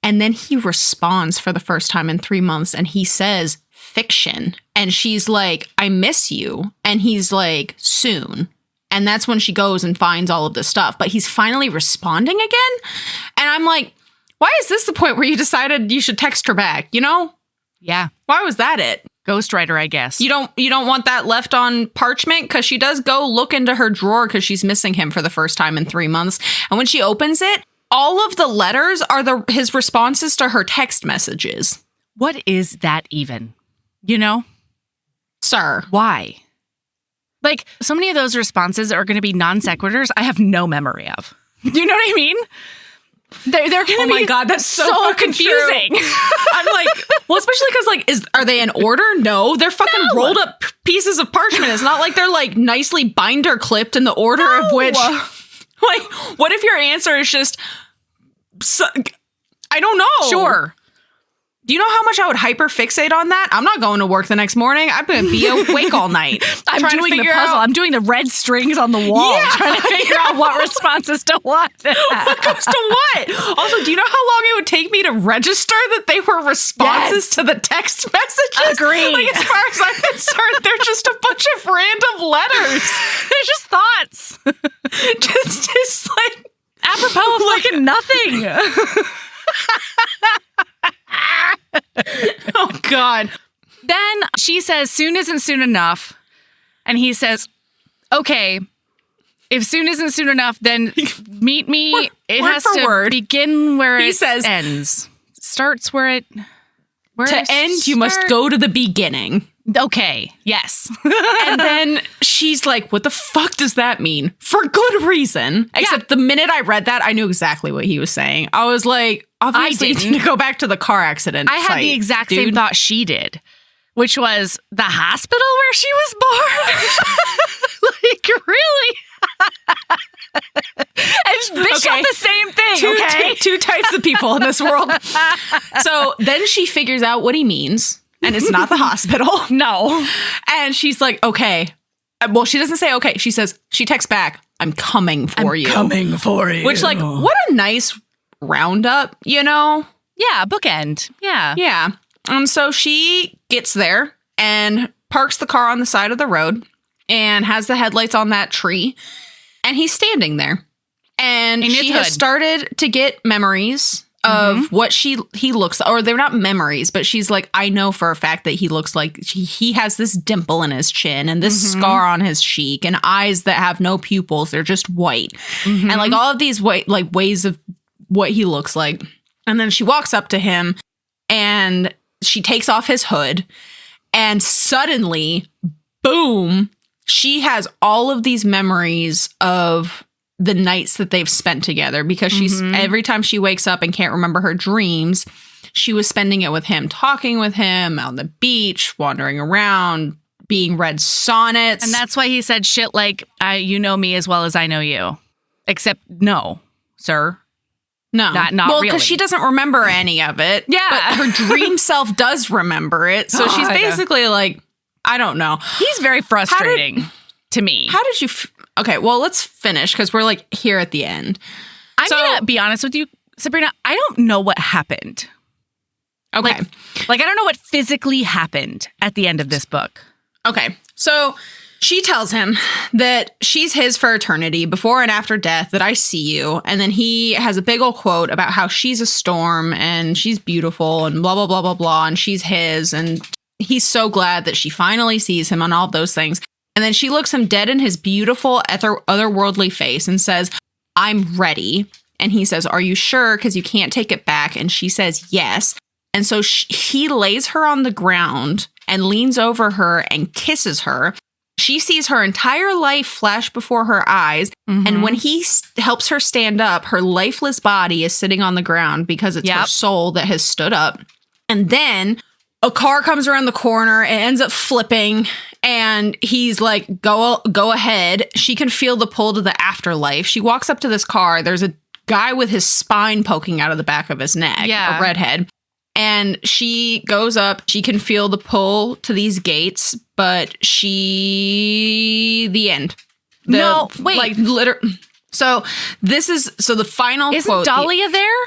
And then he responds for the first time in 3 months, and he says, fiction. And she's like, I miss you. And he's like, soon. And that's when she goes and finds all of this stuff. But he's finally responding again. And I'm like, why is this the point where you decided you should text her back? You know? Yeah. Why was that it? Ghostwriter, I guess. You don't want that left on parchment, because she does go look into her drawer because she's missing him for the first time in 3 months. And when she opens it, all of the letters are his responses to her text messages. What is that even? You know? Sir. Why? Like, so many of those responses are going to be non sequiturs I have no memory of. You know what I mean? They're going to be. Oh my God, that's so confusing. I'm like, well, especially because, like, are they in order? No, they're fucking rolled up pieces of parchment. It's not like they're like nicely binder clipped in the order of which. Like, what if your answer is just, I don't know. Sure. Do you know how much I would hyperfixate on that? I'm not going to work the next morning. I'm going to be awake all night. I'm doing the puzzle. I'm doing the red strings on the wall. Yeah. Trying to figure out what responses to what. What goes to what? Also, do you know how long it would take me to register that they were responses to the text messages? Agreed. Like, as far as I'm concerned, they're just a bunch of random letters. They're just thoughts. just like apropos of fucking nothing. Oh, God. Then she says, soon isn't soon enough. And he says, okay, if soon isn't soon enough, then meet me. It has to begin where it ends. Starts where it end, you must go to the beginning. Okay, yes. And then she's like, what the fuck does that mean? For good reason. Except the minute I read that, I knew exactly what he was saying. I was like, obviously, you need to go back to the car accident. I had the exact same thought she did, which was the hospital where she was born. Like, really? And they shot the same thing, two types of people in this world. So then she figures out what he means. And it's not the hospital. No. And she's like, okay. Well, she doesn't say okay. She says, she texts back, I'm coming for you. Coming for you. Which, like, what a nice roundup, you know? Yeah, bookend. Yeah. Yeah. And so she gets there and parks the car on the side of the road and has the headlights on that tree. And he's standing there. And she has started to get memories of what he looks, or they're not memories, but she's like, I know for a fact that he looks like he has this dimple in his chin and this scar on his cheek and eyes that have no pupils. They're just white. And like all of these ways of what he looks like. And then she walks up to him and she takes off his hood and suddenly, boom, she has all of these memories of the nights that they've spent together, because she's every time she wakes up and can't remember her dreams, she was spending it with him, talking with him on the beach, wandering around, being read sonnets. And that's why he said shit like, you know me as well as I know you. Except no, sir. No. Not well, really. because she doesn't remember any of it. Yeah. But her dream self does remember it. So she's basically like, I don't know. He's very frustrating to me. How did you... Okay, well, let's finish because we're like here at the end. I'm going to be honest with you, Sabrina. I don't know what happened. Okay. Like, I don't know what physically happened at the end of this book. Okay. So she tells him that she's his for eternity, before and after death, that I see you. And then he has a big old quote about how she's a storm and she's beautiful and blah, blah, blah, blah, blah. And she's his. And he's so glad that she finally sees him on all of those things. And then she looks him dead in his beautiful otherworldly face and says, I'm ready. And he says, are you sure? Because you can't take it back. And she says, yes. And so he lays her on the ground and leans over her and kisses her. She sees her entire life flash before her eyes. And when he helps her stand up, her lifeless body is sitting on the ground because it's her soul that has stood up. And then a car comes around the corner and ends up flipping. And he's like, go ahead. She can feel the pull to the afterlife. She walks up to this car. There's a guy with his spine poking out of the back of his neck, a redhead. And she goes up. She can feel the pull to these gates, but the end. No, wait. So the final Isn't quote. Dahlia there?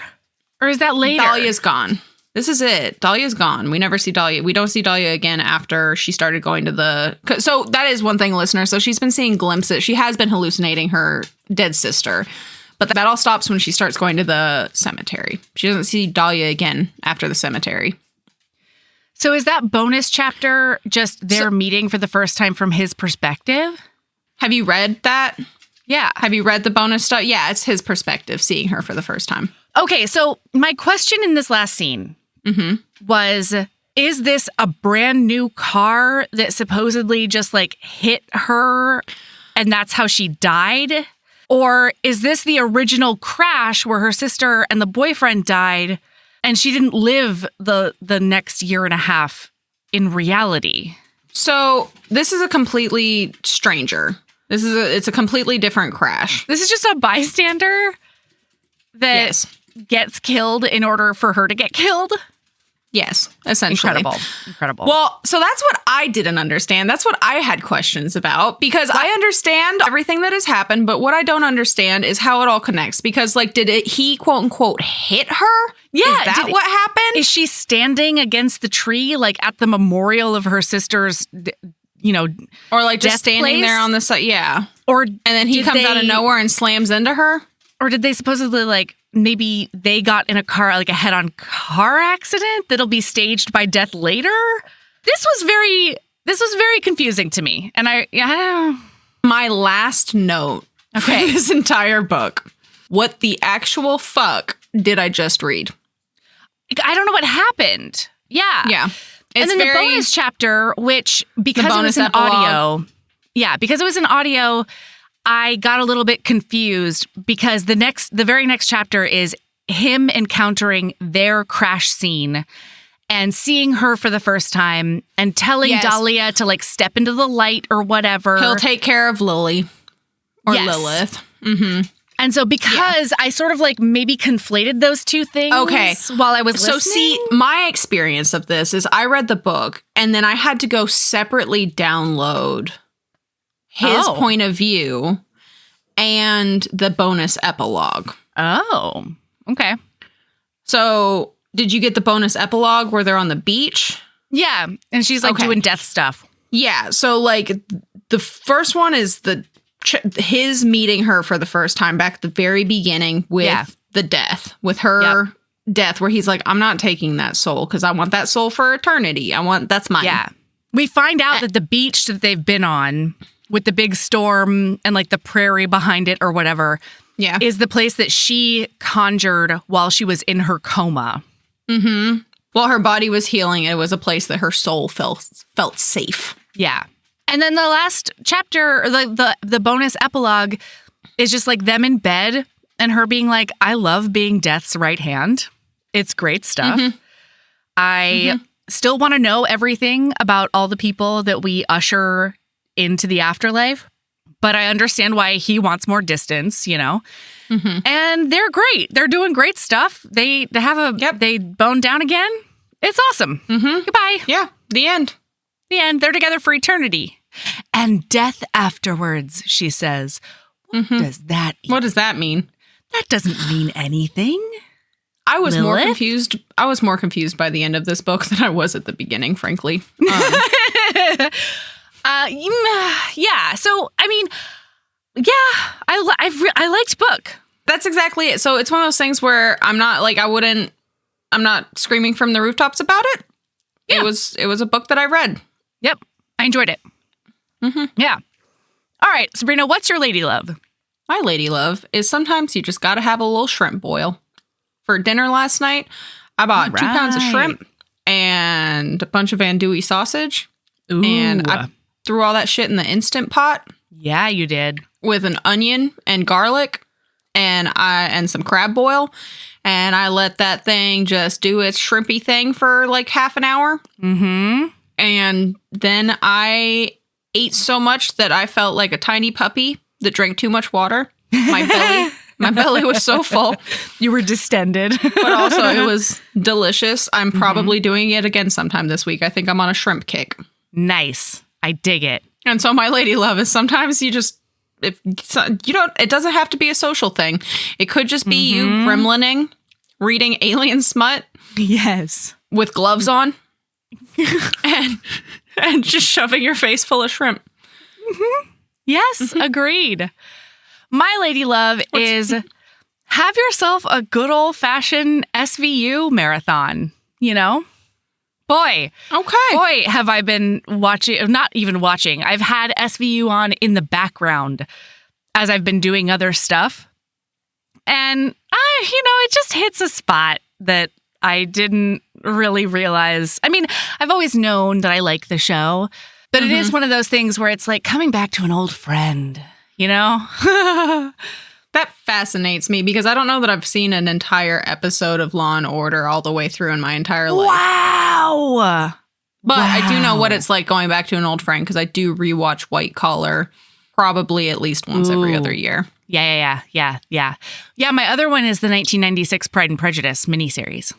Or is that later? Dahlia's gone. This is it. Dahlia's gone. We never see Dahlia. We don't see Dahlia again after she started going to the... So that is one thing, listener. So she's been seeing glimpses. She has been hallucinating her dead sister. But that all stops when she starts going to the cemetery. She doesn't see Dahlia again after the cemetery. So is that bonus chapter just their meeting for the first time from his perspective? Have you read that? Yeah. Have you read the bonus stuff? Yeah, it's his perspective, seeing her for the first time. Okay, so my question in this last scene was, is this a brand new car that supposedly just like hit her and that's how she died? Or is this the original crash where her sister and the boyfriend died and she didn't live the next year and a half in reality? So this is a completely stranger. It's a completely different crash. This is just a bystander that gets killed in order for her to get killed? Yes, essentially. Incredible. Well, so that's what I didn't understand. That's what I had questions about, because I understand everything that has happened, but what I don't understand is how it all connects. Because, like, he quote unquote hit her? Yeah. Is that what happened? Is she standing against the tree, like at the memorial of her sister's, or like just standing there on the side? Yeah. And then he comes out of nowhere and slams into her? Or did they supposedly, like, maybe they got in a car, like a head-on car accident that'll be staged by death later? This was very confusing to me. And I don't know. My last note for this entire book. What the actual fuck did I just read? I don't know what happened. Yeah. Yeah. And then the bonus chapter, which because it was an audio. Yeah, because it was an audio, I got a little bit confused because the very next chapter is him encountering their crash scene and seeing her for the first time and telling Dahlia to like step into the light or whatever. He'll take care of Lily or Lilith. Mm-hmm. And so because I sort of like maybe conflated those two things while I was listening. So see, my experience of this is I read the book and then I had to go separately download his point of view and the bonus epilogue. Oh, okay. So did you get the bonus epilogue where they're on the beach? Yeah. And she's like doing death stuff. Yeah. So like the first one is his meeting her for the first time back at the very beginning with the death, with her death, where he's like, I'm not taking that soul because I want that soul for eternity. That's mine. Yeah. We find out that the beach that they've been on with the big storm and like the prairie behind it or whatever is the place that she conjured while she was in her coma. Mm-hmm. While her body was healing, it was a place that her soul felt safe. Yeah. And then the last chapter, or the bonus epilogue, is just like them in bed and her being like, I love being Death's right hand. It's great stuff. Mm-hmm. I still want to know everything about all the people that we usher into the afterlife, but I understand why he wants more distance, Mm-hmm. And they're great. They're doing great stuff. They bone down again. It's awesome. Mm-hmm. Goodbye. Yeah. The end. They're together for eternity. And death afterwards, she says. What does that mean? What does that mean? That doesn't mean anything. I was more confused. I was more confused by the end of this book than I was at the beginning, frankly. Yeah. So, I mean, I liked book. That's exactly it. So it's one of those things where I'm not screaming from the rooftops about it. Yeah. It was a book that I read. Yep. I enjoyed it. Mm-hmm. Yeah. All right, Sabrina, what's your lady love? My lady love is sometimes you just got to have a little shrimp boil. For dinner last night, I bought 2 pounds of shrimp and a bunch of andouille sausage. Ooh. And I threw all that shit in the Instant Pot. Yeah, you did. With an onion and garlic and some crab boil. And I let that thing just do its shrimpy thing for like half an hour. Mm-hmm. And then I ate so much that I felt like a tiny puppy that drank too much water. My belly was so full. You were distended. But also it was delicious. I'm probably doing it again sometime this week. I think I'm on a shrimp kick. Nice. I dig it. And so my lady love is sometimes it doesn't have to be a social thing. It could just be you gremlining, reading alien smut. Yes. With gloves on. and just shoving your face full of shrimp. Mm-hmm. Yes, agreed. My lady love is have yourself a good old-fashioned SVU marathon, Boy. Okay. Boy, have I been watching, not even watching. I've had SVU on in the background as I've been doing other stuff. And, it just hits a spot that I didn't really realize. I mean, I've always known that I like the show, but it is one of those things where it's like coming back to an old friend, That fascinates me because I don't know that I've seen an entire episode of Law and Order all the way through in my entire life. Wow. But I do know what it's like going back to an old friend because I do rewatch White Collar probably at least once every other year. Yeah. Yeah, my other one is the 1996 Pride and Prejudice miniseries.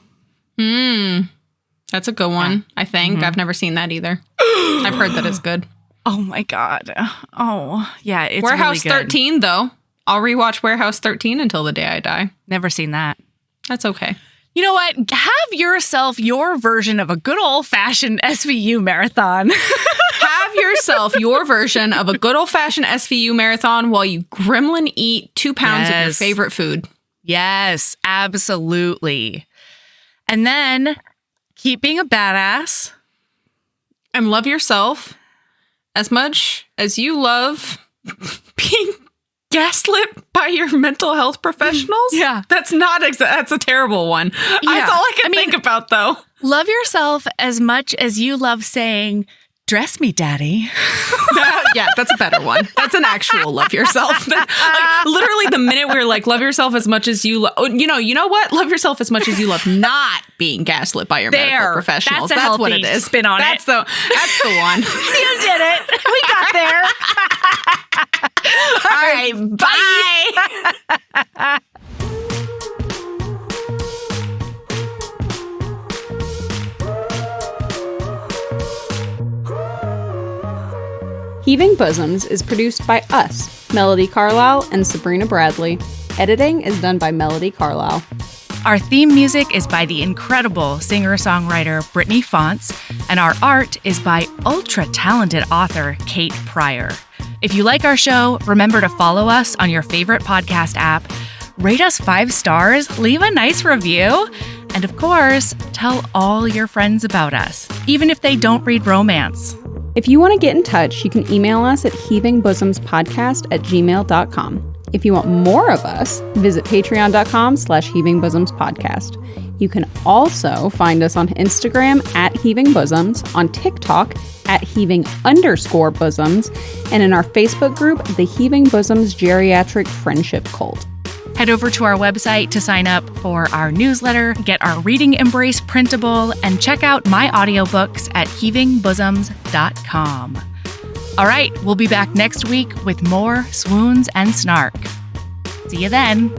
That's a good one, I think. I've never seen that either. I've heard that it's good. Oh, my God. Oh, yeah, it's Warehouse really good. 13, though. I'll rewatch Warehouse 13 until the day I die. Never seen that. That's okay. You know what? Have yourself your version of a good old-fashioned SVU marathon. Have yourself your version of a good old-fashioned SVU marathon while you gremlin eat 2 pounds of your favorite food. Yes, absolutely. And then keep being a badass. And love yourself as much as you love being gaslit by your mental health professionals. Yeah. That's a terrible one. Yeah. That's all I can think about, though. Love yourself as much as you love saying, "Dress me, daddy." Yeah, that's a better one. That's an actual love yourself. Literally the minute we were like, love yourself as much as you love, you know what? Love yourself as much as you love not being gaslit by your medical professionals. That's what it is. Spin on that's the one. You did it. We got there. All right, bye. Heaving Bosoms is produced by us, Melody Carlisle and Sabrina Bradley. Editing is done by Melody Carlisle. Our theme music is by the incredible singer-songwriter Brittany Fonts, and our art is by ultra-talented author Kate Pryor. If you like our show, remember to follow us on your favorite podcast app, rate us 5 stars, leave a nice review, and of course, tell all your friends about us, even if they don't read romance. If you want to get in touch, you can email us at heavingbosomspodcast@gmail.com. If you want more of us, visit patreon.com/heavingbosomspodcast. You can also find us on Instagram @heavingbosoms, on TikTok @heaving_bosoms, and in our Facebook group, the Heaving Bosoms Geriatric Friendship Cult. Head over to our website to sign up for our newsletter, get our Reading Embrace printable, and check out my audiobooks at heavingbosoms.com. All right, we'll be back next week with more swoons and snark. See you then.